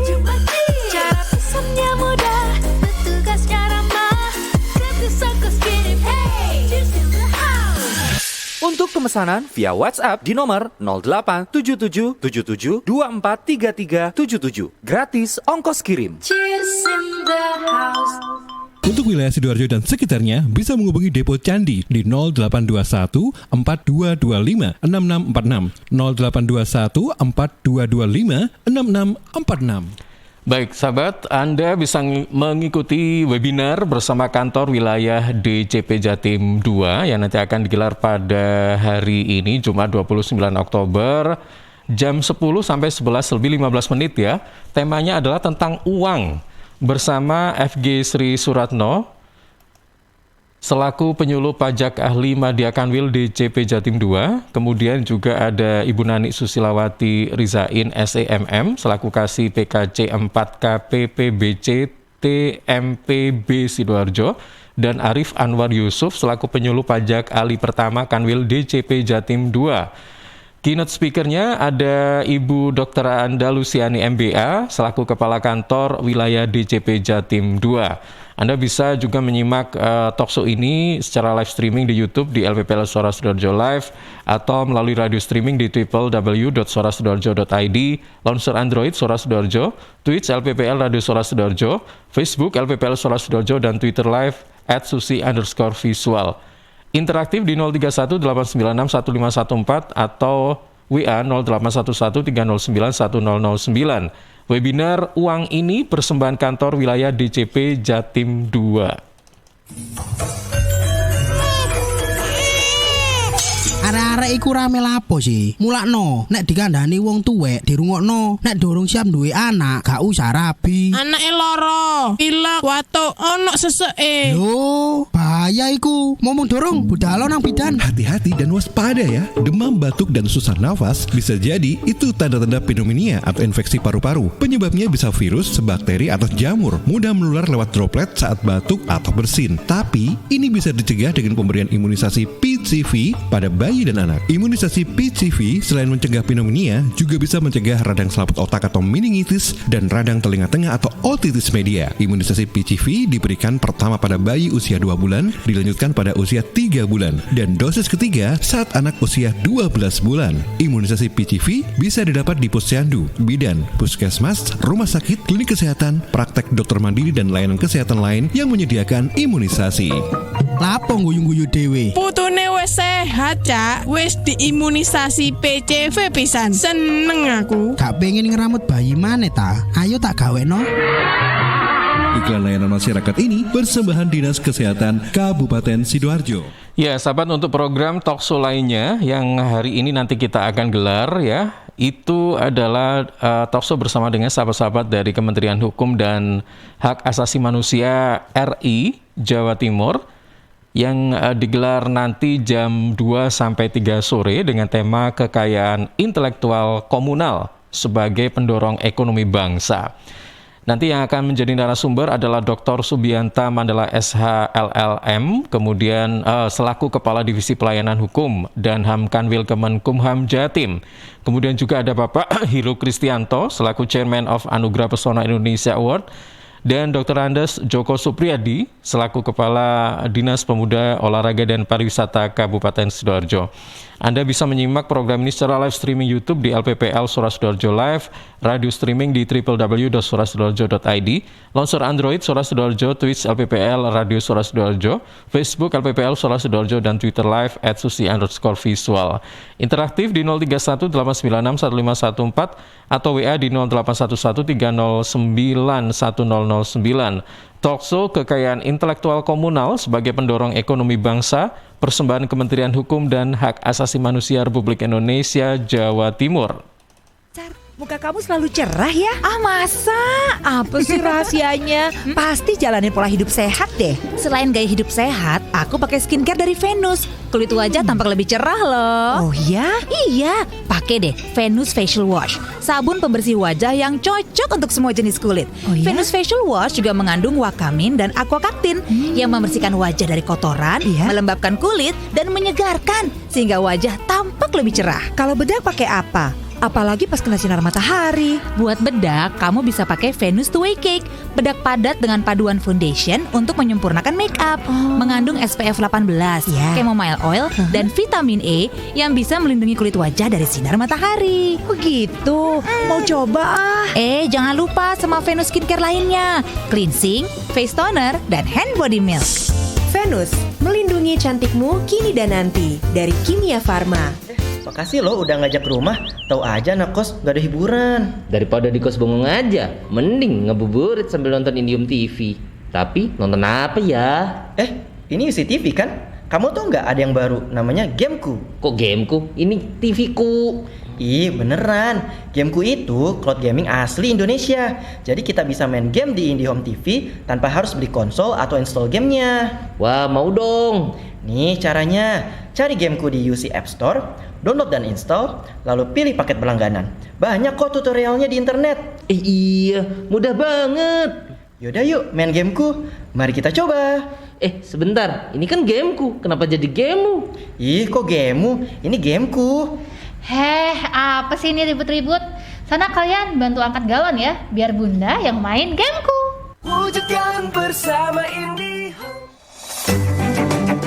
Cara pesannya mudah, petugasnya ramah. Gratis ongkos kirim. Hey, cheers in the house. Untuk pemesanan via WhatsApp di nomor 087777243377. Gratis ongkos kirim. Cheers in the house. Untuk wilayah Sidoarjo dan sekitarnya bisa menghubungi Depo Candi di 0821 4225 6646 0821 4225 6646. Baik, sahabat, Anda bisa mengikuti webinar bersama kantor wilayah DCP Jatim 2 yang nanti akan digelar pada hari ini, Jumat 29 Oktober, jam 10 sampai 11 lebih 15 menit ya. Temanya adalah tentang uang bersama FG Sri Suratno, selaku penyuluh pajak ahli Madya Kanwil DCP Jatim 2. Kemudian juga ada Ibu Nani Susilawati Rizain SEMM selaku Kasih PKC 4 KPPBC TMPB Sidoarjo, dan Arif Anwar Yusuf selaku penyuluh pajak ahli pertama Kanwil DCP Jatim 2. Keynote speakernya ada Ibu Dr. Andalusiani MBA selaku Kepala Kantor Wilayah DCP Jatim 2. Anda bisa juga menyimak talkshow ini secara live streaming di YouTube di LPPL Suara Sidoarjo Live atau melalui radio streaming di www.suarasidoarjo.id, launcher Android Suara Sidoarjo, Twitch LPPL Radio Suara Sidoarjo, Facebook LPPL Suara Sidoarjo, dan Twitter Live @susi_visual. Interaktif di 031 896 1514 atau WA 0811 309 1009. Webinar uang ini persembahan kantor wilayah DCP Jatim 2. Arek-arek iku rame lapo sih? Mulakno, nek dikandani wong tuwek dirungokno, nek durung siap duwe anak, gak usah rabi. Anake loro, pilek, watuk, ono seseke. Loh, bahaya iku. Ngomong dorong, budal nang bidan. Hati-hati dan waspada ya. Demam, batuk, dan susah nafas bisa jadi itu tanda-tanda pneumonia atau infeksi paru-paru. Penyebabnya bisa virus, bakteri, atau jamur. Mudah menular lewat droplet saat batuk atau bersin. Tapi, ini bisa dicegah dengan pemberian imunisasi PCV pada bayi dan anak. Imunisasi PCV selain mencegah pneumonia, juga bisa mencegah radang selaput otak atau meningitis dan radang telinga tengah atau otitis media. Imunisasi PCV diberikan pertama pada bayi usia 2 bulan, dilanjutkan pada usia 3 bulan, dan dosis ketiga saat anak usia 12 bulan. Imunisasi PCV bisa didapat di posyandu, bidan, puskesmas, rumah sakit, klinik kesehatan, praktek dokter mandiri, dan layanan kesehatan lain yang menyediakan imunisasi. Lapo guyu-guyu dewe? Putune wis wis sehat, Cak. Wis diimunisasi PCV pisan. Seneng aku. Gak pengen ngeramut bayi maneh ta? Ayo tak gaweno. Iklan layanan masyarakat ini persembahan Dinas Kesehatan Kabupaten Sidoarjo. Ya, sahabat, untuk program talkshow lainnya yang hari ini nanti kita akan gelar ya, itu adalah talkshow bersama dengan sahabat-sahabat dari Kementerian Hukum dan Hak Asasi Manusia RI Jawa Timur yang digelar nanti jam 2 sampai 3 sore dengan tema kekayaan intelektual komunal sebagai pendorong ekonomi bangsa. Nanti yang akan menjadi narasumber adalah Dr. Subianta Mandala SH LLM, kemudian selaku Kepala Divisi Pelayanan Hukum dan HAM Kanwil Kemenkumham Jatim. Kemudian juga ada Bapak Hiru Kristianto selaku Chairman of Anugerah Pesona Indonesia Award, dan Dr. Andes Joko Supriyadi selaku Kepala Dinas Pemuda, Olahraga dan Pariwisata Kabupaten Sidoarjo. Anda bisa menyimak program ini secara live streaming YouTube di LPPL Suara Sidoarjo Live, radio streaming di www.surasidoarjo.id, launcher Android Suara Sidoarjo, Twitch LPPL Radio Suara Sidoarjo, Facebook LPPL Suara Sidoarjo, dan Twitter Live @susi_visual. Interaktif di 03189615114 atau WA di 0811309109. Talkshow Kekayaan Intelektual Komunal sebagai pendorong ekonomi bangsa, persembahan Kementerian Hukum dan Hak Asasi Manusia Republik Indonesia Jawa Timur. Muka kamu selalu cerah ya? Ah masa? Apa sih rahasianya? Pasti jalanin pola hidup sehat deh. Selain gaya hidup sehat, aku pakai skincare dari Venus. Kulit wajah tampak lebih cerah loh. Oh ya? Iya, pakai deh Venus Facial Wash. Sabun pembersih wajah yang cocok untuk semua jenis kulit. Oh ya? Venus Facial Wash juga mengandung wakamin dan aquacactin yang membersihkan wajah dari kotoran, melembabkan kulit, dan menyegarkan sehingga wajah tampak lebih cerah. Kalau bedak pakai apa? Apalagi pas kena sinar matahari. Buat bedak, kamu bisa pakai Venus Two Way Cake. Bedak padat dengan paduan foundation untuk menyempurnakan make up. Mengandung SPF 18, chamomile oil, dan vitamin E yang bisa melindungi kulit wajah dari sinar matahari. Begitu, mau coba ah. Jangan lupa sama Venus skincare lainnya. Cleansing, face toner, dan hand body milk. Venus, melindungi cantikmu kini dan nanti. Dari Kimia Farma. Makasih lo udah ngajak ke rumah. Tahu aja anak kos gak ada hiburan. Daripada di kos bengong aja, mending ngebuburit sambil nonton Indium TV. Tapi nonton apa ya? Ini UCTV kan? Kamu tuh nggak ada yang baru, namanya Gameku. Kok Gameku? Ini TV-ku. Ih beneran, Gameku itu cloud gaming asli Indonesia. Jadi kita bisa main game di IndiHome TV tanpa harus beli konsol atau install gamenya. Wah mau dong. Nih caranya, cari Gameku di UC App Store, download dan install, lalu pilih paket berlangganan. Banyak kok tutorialnya di internet. Iya, mudah banget. Yaudah yuk main Gameku, mari kita coba. Sebentar, ini kan Gameku, kenapa jadi gamemu? Ih kok gamemu, ini Gameku. Apa sih ini ribut-ribut? Sana kalian bantu angkat galon ya, biar bunda yang main Gameku. Wujudkan bersama IndiHome.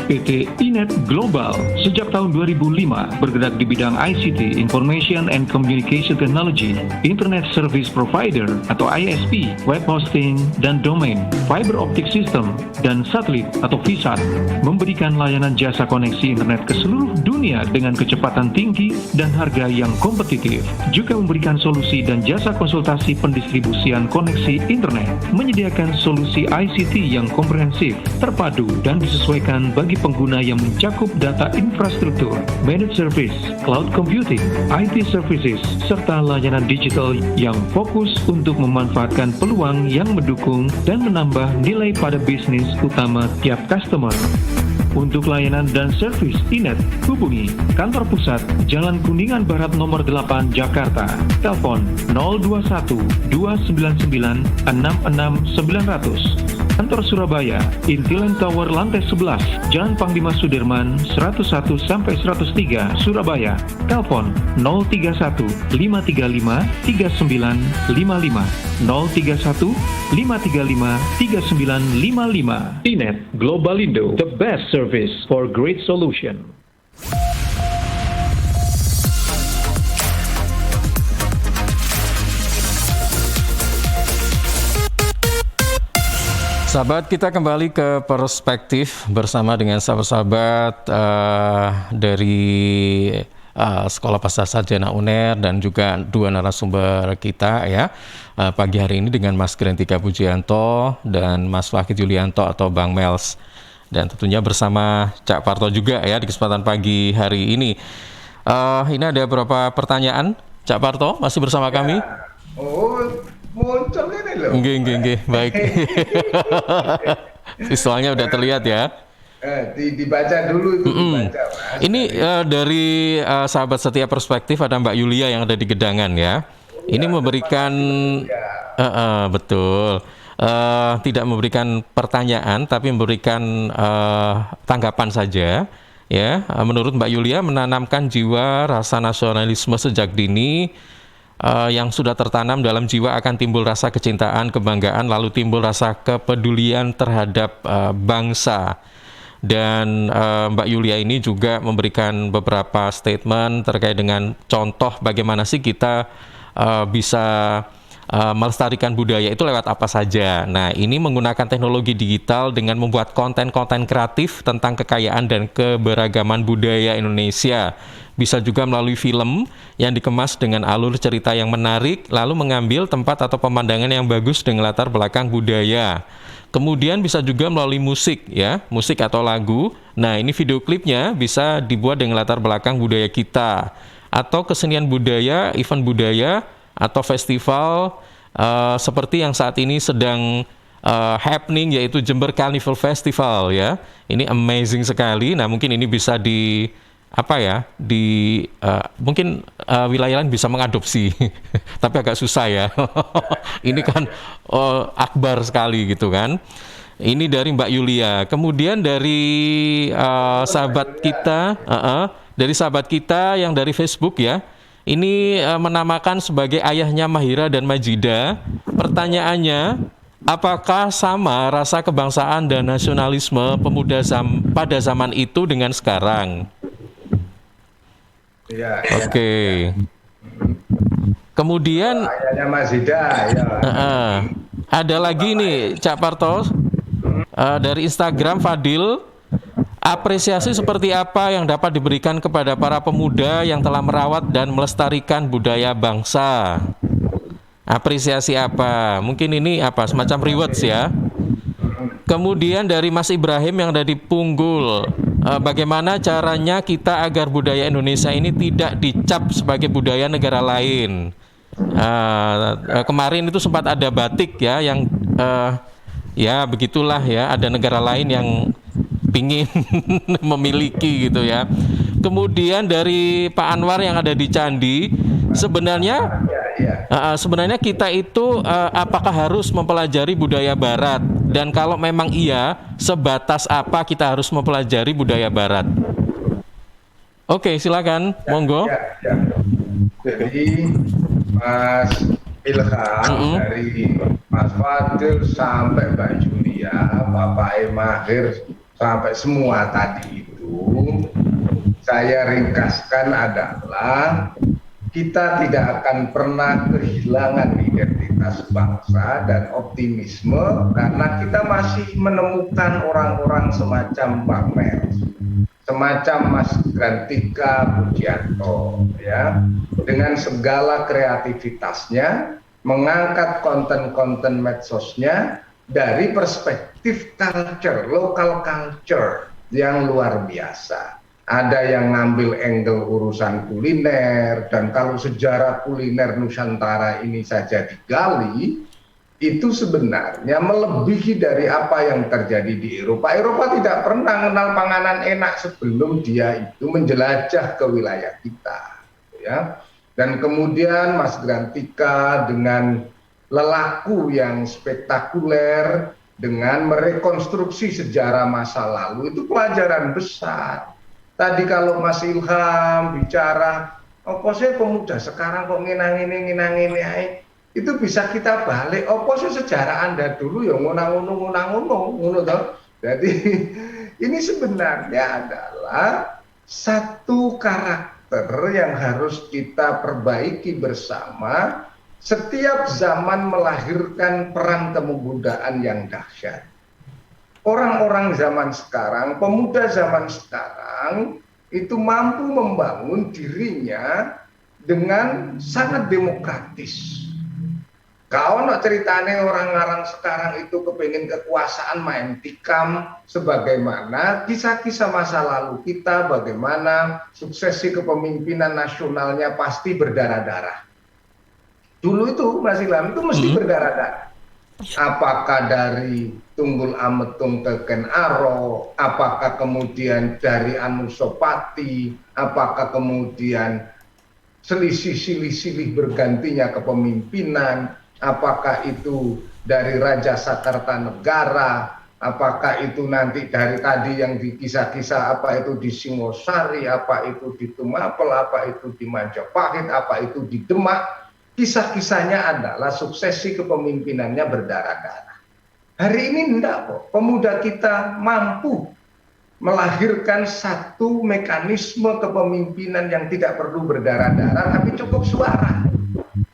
PT Inet Global sejak tahun 2005 bergerak di bidang ICT, Information and Communication Technology, Internet Service Provider atau ISP, web hosting dan domain, fiber optic system, dan satelit atau VSAT, memberikan layanan jasa koneksi internet ke seluruh dunia dengan kecepatan tinggi dan harga yang kompetitif. Juga memberikan solusi dan jasa konsultasi pendistribusian koneksi internet, menyediakan solusi ICT yang komprehensif, terpadu, dan disesuaikan bagi pengguna yang mencakup data infrastruktur, managed service, cloud computing, IT services, serta layanan digital yang fokus untuk memanfaatkan peluang yang mendukung dan menambah nilai pada bisnis utama tiap customer. Untuk layanan dan servis Inet, hubungi kantor pusat Jalan Kuningan Barat nomor 8 Jakarta. Telepon 021 299 66900. Kantor Surabaya, Intiland Tower lantai 11, Jalan Panglima Sudirman 101 sampai 103 Surabaya. Telepon 031 535 3955 031 535 3955. Inet Globalindo, the best service for great solution. Sahabat, kita kembali ke perspektif bersama dengan sahabat-sahabat dari Sekolah Pasca Sarjana UNER dan juga dua narasumber kita ya pagi hari ini dengan Mas Grantika Pujianto dan Mas Wahid Yulianto atau Bang Mels, dan tentunya bersama Cak Parto juga ya di kesempatan pagi hari ini. Ini ada beberapa pertanyaan. Cak Parto masih bersama kami? Oh, muncul ini loh. Nggih, baik. Visualnya udah terlihat ya. Dibaca dulu itu, dibaca, Mas. Ini dari sahabat setia perspektif ada Mbak Yulia yang ada di Gedangan ya. Ini memberikan betul. Tidak memberikan pertanyaan tapi memberikan tanggapan saja. Ya, menurut Mbak Yulia, menanamkan jiwa rasa nasionalisme sejak dini yang sudah tertanam dalam jiwa akan timbul rasa kecintaan, kebanggaan, lalu timbul rasa kepedulian terhadap bangsa. Dan Mbak Yulia ini juga memberikan beberapa statement terkait dengan contoh bagaimana sih kita bisa melestarikan budaya itu lewat apa saja. Nah, ini menggunakan teknologi digital dengan membuat konten-konten kreatif tentang kekayaan dan keberagaman budaya Indonesia. Bisa juga melalui film yang dikemas dengan alur cerita yang menarik, lalu mengambil tempat atau pemandangan yang bagus dengan latar belakang budaya. Kemudian bisa juga melalui musik ya, musik atau lagu. Nah, ini video klipnya bisa dibuat dengan latar belakang budaya kita. Atau kesenian budaya, event budaya, atau festival seperti yang saat ini sedang happening, yaitu Jember Carnival Festival ya. Ini amazing sekali. Nah, mungkin ini bisa mungkin wilayah lain bisa mengadopsi tapi agak susah ya. Ini kan akbar sekali gitu kan. Ini dari Mbak Yulia. Kemudian dari sahabat kita yang dari Facebook ya. Ini menamakan sebagai ayahnya Mahira dan Majida. Pertanyaannya, apakah sama rasa kebangsaan dan nasionalisme pemuda pada zaman itu dengan sekarang? Ya, Oke. Kemudian ayahnya Majida ya. Ada lagi nih Cak Parto dari Instagram Fadil. Apresiasi seperti apa yang dapat diberikan kepada para pemuda yang telah merawat dan melestarikan budaya bangsa? Apresiasi apa? Mungkin ini semacam rewards ya. Kemudian dari Mas Ibrahim yang ada di Punggul, bagaimana caranya kita agar budaya Indonesia ini tidak dicap sebagai budaya negara lain? Kemarin itu sempat ada batik ya yang ya begitulah ya, ada negara lain yang pingin memiliki gitu ya. Kemudian dari Pak Anwar yang ada di Candi, sebenarnya kita itu apakah harus mempelajari budaya Barat, dan kalau memang iya, sebatas apa kita harus mempelajari budaya Barat? Oke, silakan, monggo. Jadi Mas Ilham dari Mas Fadil sampai Mbak Julia, Bapak Mahir sampai semua tadi itu, saya ringkaskan adalah kita tidak akan pernah kehilangan identitas bangsa dan optimisme karena kita masih menemukan orang-orang semacam Bang Mel, semacam Mas Grantika Pujianto ya, dengan segala kreativitasnya mengangkat konten-konten medsosnya dari perspektif culture, local culture yang luar biasa. Ada yang ngambil angle urusan kuliner, dan kalau sejarah kuliner Nusantara ini saja digali, itu sebenarnya melebihi dari apa yang terjadi di Eropa. Eropa tidak pernah mengenal panganan enak sebelum dia itu menjelajah ke wilayah kita. Ya. Dan kemudian Mas Grantika dengan lelaku yang spektakuler dengan merekonstruksi sejarah masa lalu, itu pelajaran besar. Tadi kalau Mas Ilham bicara, apa sih pemuda sekarang kok nginang ini, itu bisa kita balik. Apa sih sejarah Anda dulu ya ngono toh. Jadi ini sebenarnya adalah satu karakter yang harus kita perbaiki bersama. Setiap zaman melahirkan peran kemudaan yang dahsyat. orang-orang zaman sekarang, pemuda zaman sekarang itu mampu membangun dirinya dengan sangat demokratis. Kau nak ceritane orang-orang sekarang itu kepingin kekuasaan main tikam, sebagaimana kisah-kisah masa lalu kita, bagaimana suksesi kepemimpinan nasionalnya pasti berdarah-darah. Dulu itu Mas Ilham itu mesti berdarah-darah. Apakah dari Tunggul Ametung ke Ken Aro, apakah kemudian dari Anusapati, apakah kemudian selisih-silih bergantinya kepemimpinan, apakah itu dari Raja Sakertanegara, apakah itu nanti dari tadi yang di kisah-kisah, apa itu di Singosari, apa itu di Tumapel, apa itu di Majapahit, apa itu di Demak. Kisah-kisahnya adalah suksesi kepemimpinannya berdarah-darah. Hari ini enggak kok, pemuda kita mampu melahirkan satu mekanisme kepemimpinan yang tidak perlu berdarah-darah, tapi cukup suara,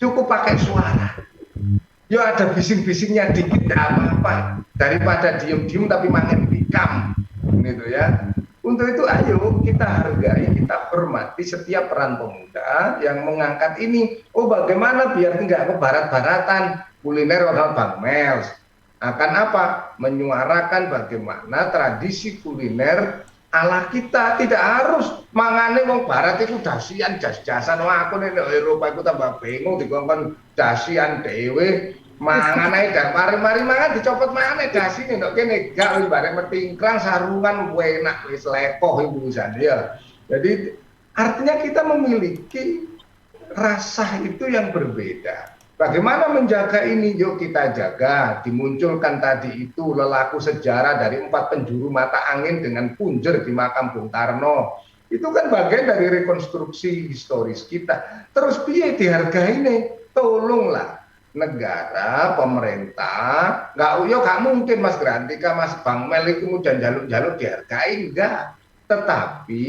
cukup pakai suara. Ya ada bising-bisingnya dikit, tidak apa-apa, daripada diem-diem tapi makin tikam, gitu ya. Untuk itu ayo kita hargai, kita hormati setiap peran pemuda yang mengangkat ini. Oh bagaimana biar tidak ke barat-baratan, kuliner orang Bang Mels. Akan apa? Menyuarakan bagaimana tradisi kuliner ala kita. Tidak harus mangane wong barat itu dasian jas-jasan. Wah aku nih Eropa itu tambah bingung dikongkon dasian dewe. Mangan ae dak mari-mari mangan dicopot mangan dasine ndok kene gak wis bareng metingkrang sarungan enak wis lekoh iku wisan ya. Jadi artinya kita memiliki rasa itu yang berbeda. Bagaimana menjaga ini? Yuk kita jaga. Dimunculkan tadi itu lelaku sejarah dari 4 penjuru mata angin dengan punjer di makam Bung Karno. Itu kan bagian dari rekonstruksi historis kita. Terus piye dihargai nih? Tolonglah negara, pemerintah, gak mungkin Mas Grantika, Mas Bang Mel itu kemudian jaluk-jaluk dihargai, enggak. Tetapi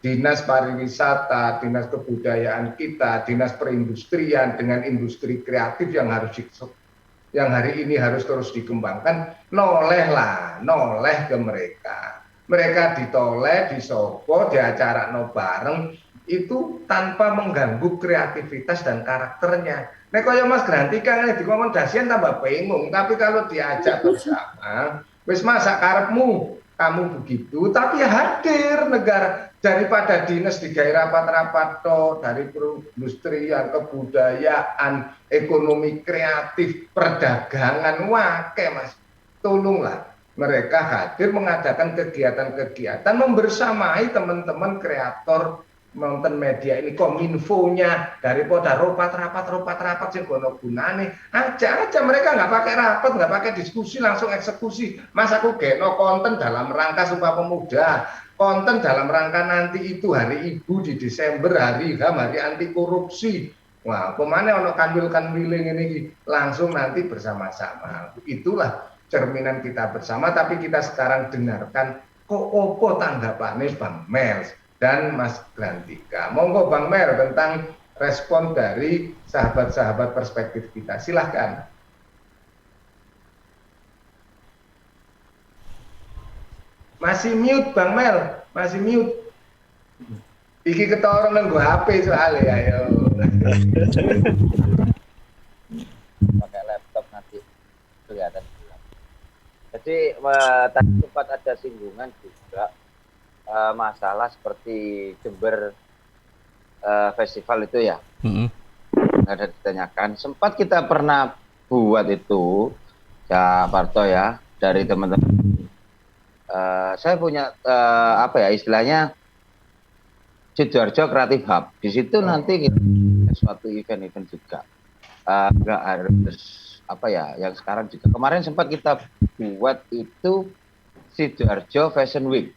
Dinas Pariwisata, Dinas Kebudayaan kita, Dinas Perindustrian dengan industri kreatif yang hari ini harus terus dikembangkan, noleh ke mereka. Mereka ditoleh, disopo, di acara no bareng, itu tanpa mengganggu kreativitas dan karakternya. Nek kaya Mas Grantika dikongkon dasian tambah bingung, tapi kalau diajak bersama, wis masak karepmu, kamu begitu, tapi hadir negara daripada dinas digawe rapat-rapat dari perindustrian, kebudayaan, ekonomi kreatif, perdagangan, wake Mas. Tolonglah mereka hadir mengadakan kegiatan-kegiatan membersamai teman-teman kreator nonton media ini, kominfonya, daripada rapat sing gono gunane aja mereka nggak pakai rapat, nggak pakai diskusi, langsung eksekusi. Mas aku geno konten dalam rangka Sumpah Pemuda, konten dalam rangka nanti itu Hari Ibu di Desember, Hari HAM, Hari Anti Korupsi. Wah, pemane ono kanwil-kanwiling ini langsung nanti bersama-sama. Itulah cerminan kita bersama, tapi kita sekarang dengarkan kok opo tanggapane Bang Mels dan Mas Grantika. Monggo Bang Mel tentang respon dari sahabat-sahabat perspektif kita. Silahkan. Masih mute Bang Mel, masih mute. Iki ketara nang HP soalnya ayo. Pakai laptop nanti kelihatan. Jadi tadi sempat ada singgungan juga masalah seperti Jember Festival itu ya. Ada ditanyakan, sempat kita pernah buat itu ya Parto ya, dari teman-teman. Saya punya apa ya istilahnya Sidoarjo Creative Hub. Di situ nanti kita suatu event-event juga. Nggak harus apa ya, yang sekarang juga. Kemarin sempat kita buat itu Sidoarjo Fashion Week.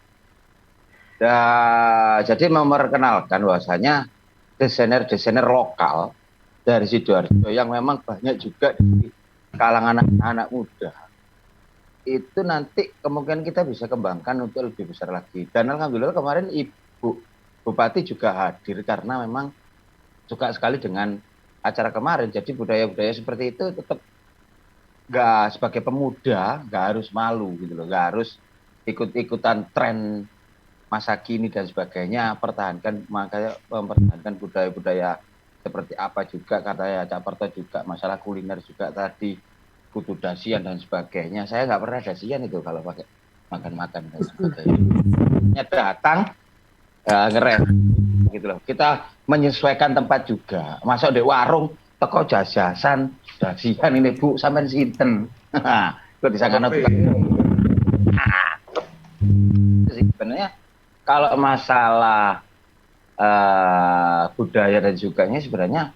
Jadi memperkenalkan bahwasanya desainer-desainer lokal dari Sidoarjo yang memang banyak juga di kalangan anak-anak muda. Itu nanti kemungkinan kita bisa kembangkan untuk lebih besar lagi. Dan alhamdulillah kemarin Ibu Bupati juga hadir karena memang suka sekali dengan acara kemarin. Jadi budaya-budaya seperti itu tetap nggak sebagai pemuda nggak harus malu gitu loh, nggak harus ikut-ikutan tren masa kini dan sebagainya. Makanya mempertahankan budaya-budaya seperti apa juga katanya Cak Parto juga, masalah kuliner juga tadi, kutu dasian dan sebagainya. Saya nggak pernah dasian itu kalau pakai makan-makan dan sebagainya. Datang ngerem gitu loh. Kita menyesuaikan tempat juga. Masuk di warung teko jajasan dasian ini Bu sampean sinten. Kok disangkano sebenarnya kalau masalah budaya dan juganya sebenarnya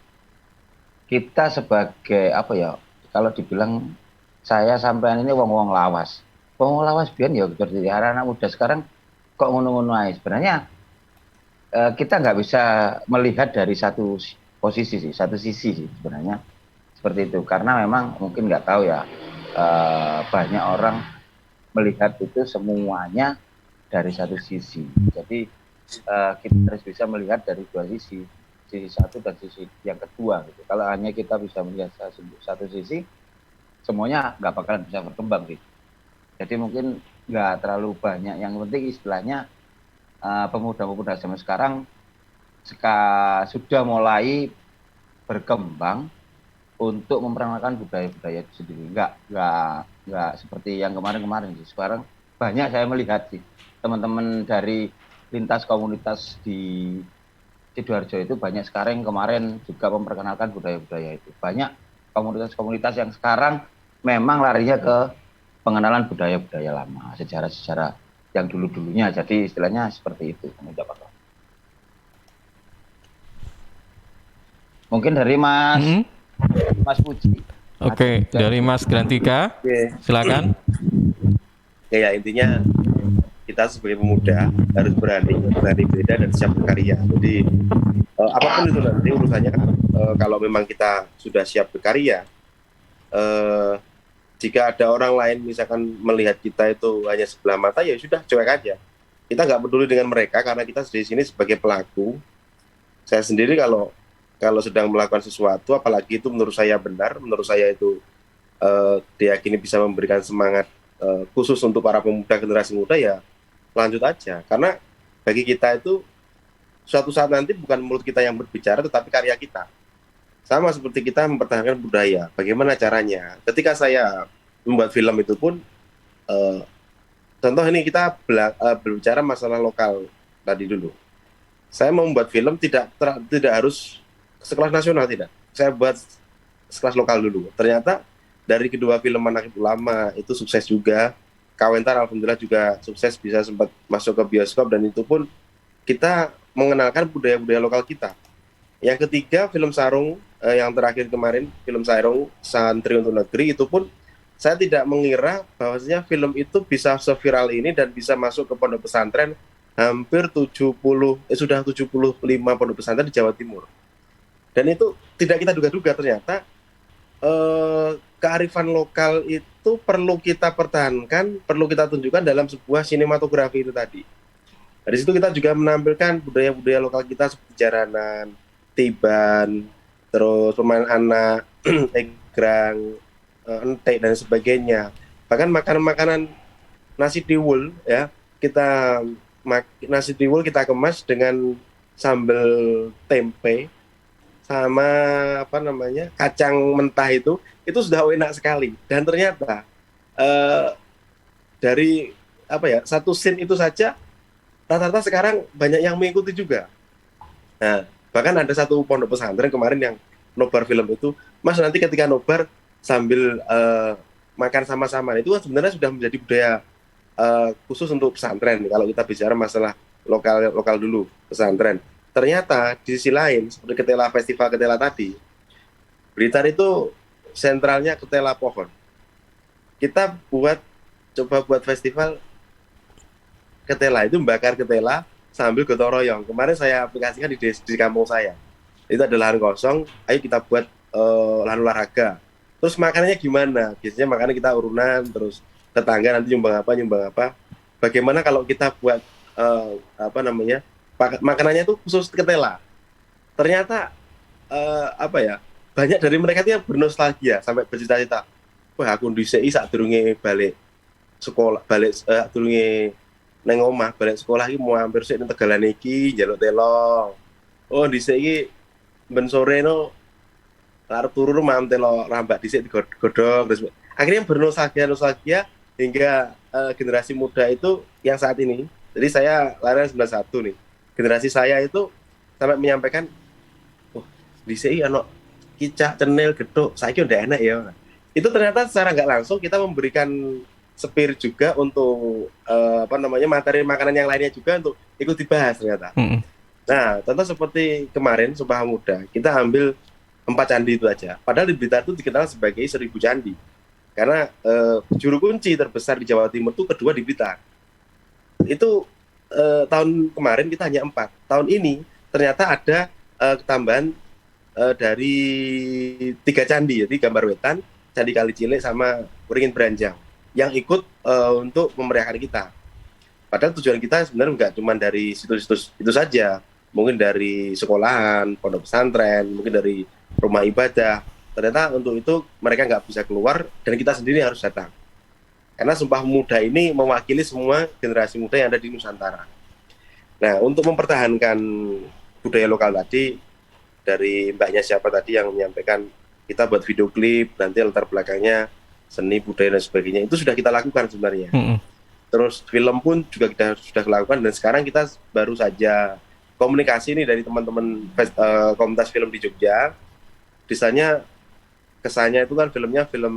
kita sebagai apa ya, kalau dibilang saya sampean ini wong-wong lawas. Wong lawas biyen ya seperti anak muda sekarang kok ngono-ngono ae. Sebenarnya kita nggak bisa melihat dari satu posisi sih, satu sisi sih sebenarnya seperti itu. Karena memang mungkin nggak tahu ya, banyak orang melihat itu semuanya dari satu sisi. Jadi kita harus bisa melihat dari dua sisi satu dan sisi yang kedua gitu. Kalau hanya kita bisa melihat satu sisi, semuanya nggak bakalan bisa berkembang gitu. Jadi mungkin nggak terlalu banyak. Yang penting istilahnya pemuda-pemuda zaman sekarang sudah mulai berkembang untuk memperkenalkan budaya-budaya itu sendiri. Nggak seperti yang kemarin-kemarin sih. Sekarang banyak saya melihat sih teman-teman dari lintas komunitas di Sidoarjo itu banyak sekarang yang kemarin juga memperkenalkan budaya-budaya itu. Banyak komunitas-komunitas yang sekarang memang larinya ke pengenalan budaya-budaya lama, sejarah-sejarah yang dulu-dulunya. Jadi istilahnya seperti itu. Mungkin dari Mas Puji. Oke, dari Mas Grantika. Silakan. Ya intinya kita sebagai pemuda harus berani beda dan siap berkarya. Jadi apapun itu nanti urusannya, kalau memang kita sudah siap berkarya, jika ada orang lain misalkan melihat kita itu hanya sebelah mata, ya sudah cuek aja. Kita nggak peduli dengan mereka karena kita di sini sebagai pelaku. Saya sendiri kalau sedang melakukan sesuatu, apalagi itu menurut saya benar, menurut saya itu diyakini bisa memberikan semangat khusus untuk para pemuda generasi muda, ya lanjut aja. Karena bagi kita itu suatu saat nanti bukan mulut kita yang berbicara, tetapi karya kita. Sama seperti kita mempertahankan budaya. Bagaimana caranya? Ketika saya membuat film itu pun, contoh ini kita berbicara masalah lokal tadi dulu. Saya mau membuat film tidak harus sekelas nasional, tidak. Saya buat sekelas lokal dulu. Ternyata dari kedua film Anak Lama itu sukses juga. Kawentar alhamdulillah juga sukses, bisa sempat masuk ke bioskop, dan itu pun kita mengenalkan budaya-budaya lokal kita. Yang ketiga film Sarung, yang terakhir kemarin film Sarung Santri untuk Negeri, itu pun saya tidak mengira bahwasanya film itu bisa seviral ini dan bisa masuk ke pondok pesantren hampir 75 pondok pesantren di Jawa Timur. Dan itu tidak kita duga-duga, ternyata kearifan lokal itu perlu kita pertahankan, perlu kita tunjukkan dalam sebuah sinematografi itu tadi. Dari situ kita juga menampilkan budaya-budaya lokal kita seperti jaranan, tiban, terus pemain anak, egrang, entek dan sebagainya. Bahkan makanan-makanan nasi tiwul ya, nasi tiwul kita kemas dengan sambal tempe sama kacang mentah, itu sudah enak sekali. Dan ternyata dari satu scene itu saja rata-rata sekarang banyak yang mengikuti juga. Nah, bahkan ada satu pondok pesantren kemarin yang nobar film itu, Mas nanti ketika nobar sambil makan sama-sama, itu kan sebenarnya sudah menjadi budaya khusus untuk pesantren. Kalau kita bicara masalah lokal dulu pesantren. Ternyata di sisi lain seperti festival ketela tadi, Blitar itu sentralnya ketela pohon. Kita coba buat festival ketela, itu membakar ketela sambil gotong royong. Kemarin saya aplikasikan di kampung saya. Itu ada lahan kosong, ayo kita buat lahan olahraga. Terus makanannya gimana? Biasanya makannya kita urunan, terus tetangga nanti nyumbang apa. Bagaimana kalau kita buat makanannya itu khusus ketela. Ternyata banyak dari mereka itu yang bernostalgia sampai bercita-cita. wah aku dhisik sadurunge balik sekolah, sadurunge nang omah balik sekolah iki mau hampir sik ning Tegalan iki njaluk telo. Oh dhisik iki ben sore no arep turu mam telo rambak dhisik digodhog terus akhirnya bernostalgia hingga generasi muda itu yang saat ini. Jadi saya lahir 91 nih. Generasi saya itu sampai menyampaikan dhisik iki ana kicak, cenil, gethuk, saiki udah enak ya. Itu ternyata secara nggak langsung kita memberikan spirit juga untuk materi makanan yang lainnya juga untuk ikut dibahas ternyata. Nah, contoh seperti kemarin Sumpah Muda, kita ambil 4 candi itu aja. Padahal di Blitar itu dikenal sebagai 1000 candi. Karena juru kunci terbesar di Jawa Timur itu kedua di Blitar. Itu tahun kemarin kita hanya 4. Tahun ini ternyata ada tambahan dari 3 candi, jadi Gambar Wetan, Candi Kali Cilik sama Waringin Branjang yang ikut untuk memeriahkan kita. Padahal tujuan kita sebenarnya nggak cuma dari situs-situs itu saja, mungkin dari sekolahan, pondok pesantren, mungkin dari rumah ibadah. Ternyata untuk itu mereka nggak bisa keluar dan kita sendiri harus datang. Karena Sumpah Muda ini mewakili semua generasi muda yang ada di Nusantara. Nah, untuk mempertahankan budaya lokal tadi, dari mbaknya siapa tadi yang menyampaikan kita buat video klip, nanti latar belakangnya seni, budaya, dan sebagainya, itu sudah kita lakukan sebenarnya. Terus film pun juga kita sudah lakukan, dan sekarang kita baru saja komunikasi nih dari teman-teman komunitas film di Jogja. Misalnya kesannya itu kan filmnya film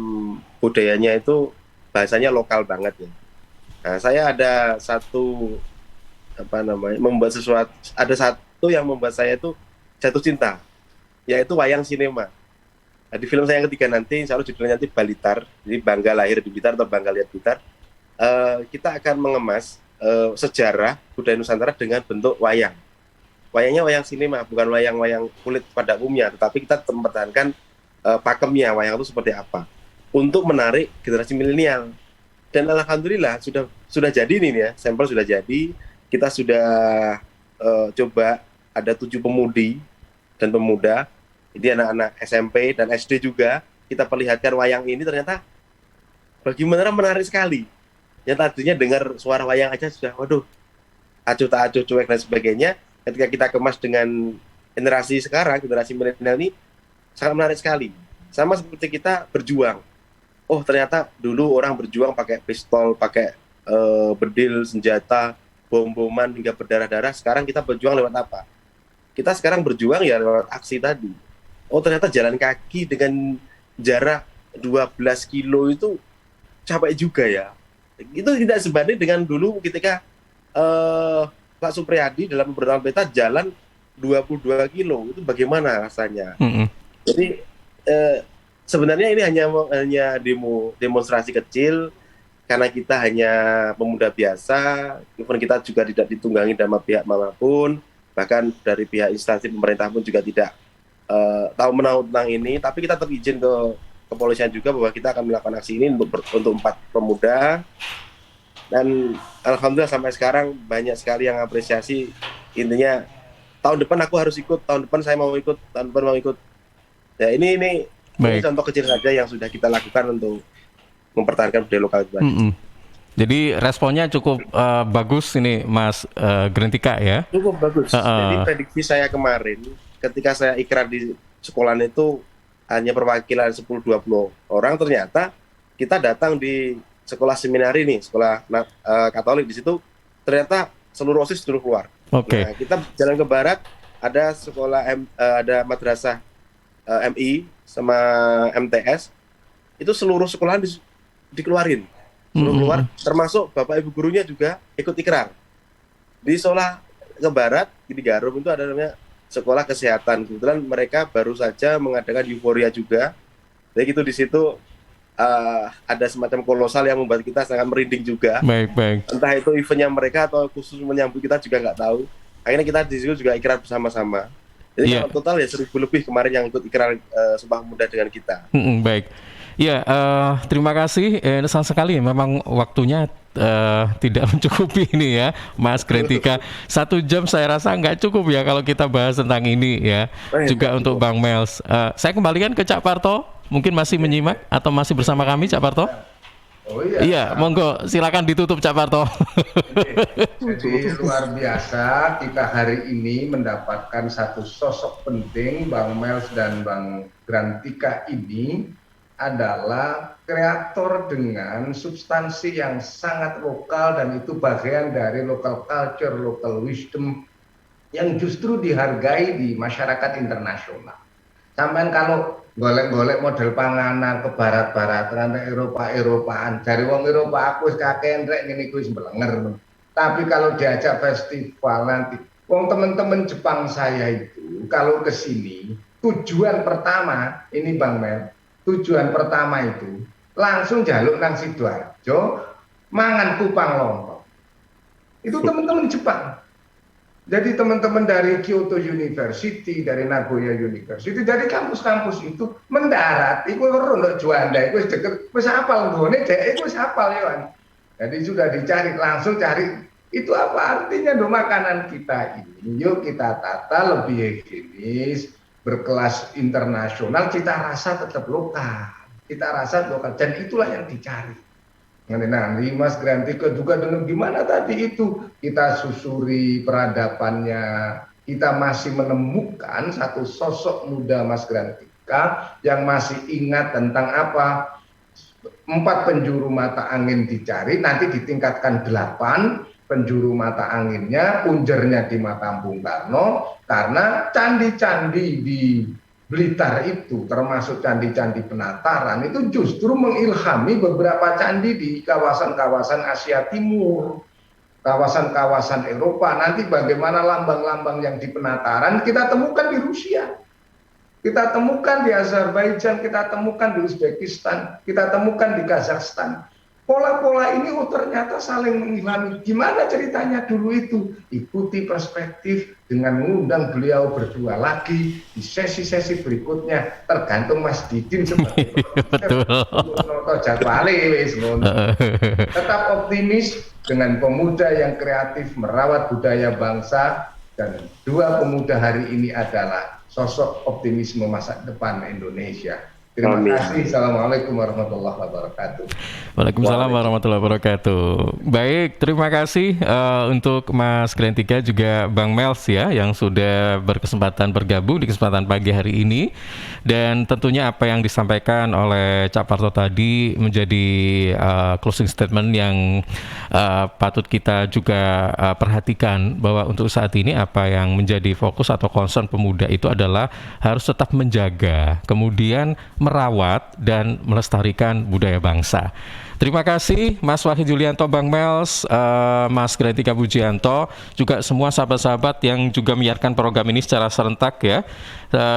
budayanya itu bahasanya lokal banget ya. Nah, saya ada satu membuat sesuatu, ada satu yang membuat saya itu jatuh cinta, yaitu wayang sinema. Nah, di film saya yang ketiga nanti, insya Allah judulnya nanti Balitar, jadi bangga lahir di Blitar atau bangga lihat Blitar. Kita akan mengemas sejarah budaya Nusantara dengan bentuk wayang. Wayangnya wayang sinema, bukan wayang-wayang kulit pada umumnya, tetapi kita mempertahankan pakemnya wayang itu seperti apa untuk menarik generasi milenial. Dan alhamdulillah sudah jadi nih ya, sampel sudah jadi. Kita sudah coba ada 7 pemudi dan pemuda, jadi anak-anak SMP dan SD juga kita perlihatkan wayang ini. Ternyata bagaimana menarik sekali. Yang tadinya dengar suara wayang aja sudah waduh acuh tak acuh, cuek dan sebagainya. Ketika kita kemas dengan generasi sekarang, generasi milenial ini sangat menarik sekali. Sama seperti kita berjuang. Oh ternyata dulu orang berjuang pakai pistol, pakai bedil, senjata, bom-boman hingga berdarah-darah. Sekarang kita berjuang lewat apa? Kita sekarang berjuang ya lewat aksi tadi. Oh ternyata jalan kaki dengan jarak 12 kilo itu capek juga ya. Itu tidak sebanding dengan dulu ketika Pak Supriyadi dalam pemberontakan peta jalan 22 kilo. Itu bagaimana rasanya? Jadi sebenarnya ini hanya demonstrasi kecil karena kita hanya pemuda biasa, even kita juga tidak ditunggangi sama pihak manapun, bahkan dari pihak instansi pemerintah pun juga tidak tahu menahu tentang ini, tapi kita tetap izin ke kepolisian juga bahwa kita akan melakukan aksi ini untuk 4 pemuda. Dan alhamdulillah sampai sekarang banyak sekali yang apresiasi. Intinya tahun depan aku harus ikut, tahun depan saya mau ikut, tahun depan mau ikut. Ya ini contoh kecil saja yang sudah kita lakukan untuk mempertahankan budaya lokal itu. Jadi responnya cukup bagus ini Mas Grentika ya? Cukup bagus. Jadi prediksi saya kemarin ketika saya ikrar di sekolahan itu hanya perwakilan 10-20 orang, ternyata kita datang di sekolah seminari nih, sekolah Katolik, di situ ternyata seluruh OSIS sudah keluar. Nah, kita jalan ke barat, ada sekolah ada madrasah MI sama MTS, itu seluruh sekolahan dikeluarin, keluar, termasuk bapak ibu gurunya juga ikut ikrar. Di sekolah ke barat di Garum itu ada namanya sekolah kesehatan, kebetulan mereka baru saja mengadakan euforia juga. Jadi itu di situ ada semacam kolosal yang membuat kita sangat merinding juga. Baik. Entah itu eventnya mereka atau khusus menyambut kita juga nggak tahu. Akhirnya kita di situ juga ikrar bersama-sama. Jadi total ya 1.000 lebih kemarin yang ikut ikrar Sumpah Muda dengan kita. Baik. Ya, terima kasih. Sayang sekali memang waktunya tidak mencukupi ini ya, Mas Grentika. 1 jam saya rasa nggak cukup ya kalau kita bahas tentang ini ya. Juga untuk Bang Mels. Saya kembalikan ke Cak Parto. mungkin masih menyimak atau masih bersama kami Cak Parto? Oh iya. Iya, monggo silakan ditutup Cak Parto. Jadi luar biasa kita hari ini mendapatkan satu sosok penting, Bang Mels dan Bang Grantika ini adalah kreator dengan substansi yang sangat lokal dan itu bagian dari local culture, local wisdom yang justru dihargai di masyarakat internasional. Sampai kalau golek-golek model panganan ke barat-baratan, Eropa-Eropaan, dari wong Eropa aku wis kakek rek ngene iku wis mblenger. Tapi kalau diajak festival nanti, wong teman-teman Jepang saya itu kalau ke sini, tujuan pertama ini Bang Mel, tujuan pertama itu langsung jaluk nang Sidoarjo, mangan kupang lontong. Itu teman-teman Jepang. Jadi teman-teman dari Kyoto University, dari Nagoya University, dari kampus-kampus itu mendarat, itu untuk Juanda, itu deket, wis hafal nggone, itu wis hafal ya. Jadi sudah dicari, langsung cari, itu apa artinya do makanan kita ini, yuk kita tata lebih higienis, berkelas internasional, kita rasa tetap lokal, dan itulah yang dicari. Nanti Mas Grantika juga dengan gimana tadi itu kita susuri peradabannya, kita masih menemukan satu sosok muda Mas Grantika yang masih ingat tentang apa 4 penjuru mata angin dicari, nanti ditingkatkan 8 penjuru mata anginnya, punjernya di Makam Bung Karno, karena candi-candi di Blitar itu termasuk candi-candi penataran itu justru mengilhami beberapa candi di kawasan-kawasan Asia Timur, kawasan-kawasan Eropa. Nanti bagaimana lambang-lambang yang di penataran kita temukan di Rusia, kita temukan di Azerbaijan, kita temukan di Uzbekistan, kita temukan di Kazakhstan. Pola-pola ini ternyata saling mengilhami. Gimana ceritanya dulu itu? Ikuti perspektif dengan mengundang beliau berdua lagi di sesi-sesi berikutnya. Tergantung Mas Didin sebagai tetap optimis dengan pemuda yang kreatif merawat budaya bangsa, dan 2 pemuda hari ini adalah sosok optimisme masa depan Indonesia. Terima kasih. Assalamualaikum warahmatullahi wabarakatuh. Waalaikumsalam warahmatullahi wabarakatuh. Baik, terima kasih untuk Mas Grantika juga Bang Mels ya yang sudah berkesempatan bergabung di kesempatan pagi hari ini. Dan tentunya apa yang disampaikan oleh Cak Parto tadi menjadi closing statement yang patut kita juga perhatikan, bahwa untuk saat ini apa yang menjadi fokus atau concern pemuda itu adalah harus tetap menjaga, kemudian merawat dan melestarikan budaya bangsa. Terima kasih Mas Wahid Yulianto, Bang Mels, Mas Grantika Pujianto, juga semua sahabat-sahabat yang juga menyiarkan program ini secara serentak ya,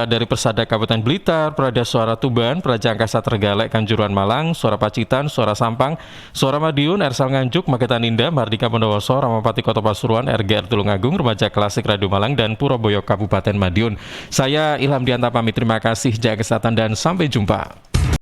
dari Persada Kabupaten Blitar, Prada Suara Tuban, Praja Angkasa Trenggalek, Kanjuruhan Malang, Suara Pacitan, Suara Sampang, Suara Madiun, Ersal Nganjuk, Magetan Indah, Mardika Bondowoso, Ramapati Kota Pasuruan, RGR Tulungagung, Remaja Klasik Radio Malang, dan Purwoboyo Kabupaten Madiun. Saya Ilham Dianta pamit, terima kasih, jaga kesehatan dan sampai jumpa.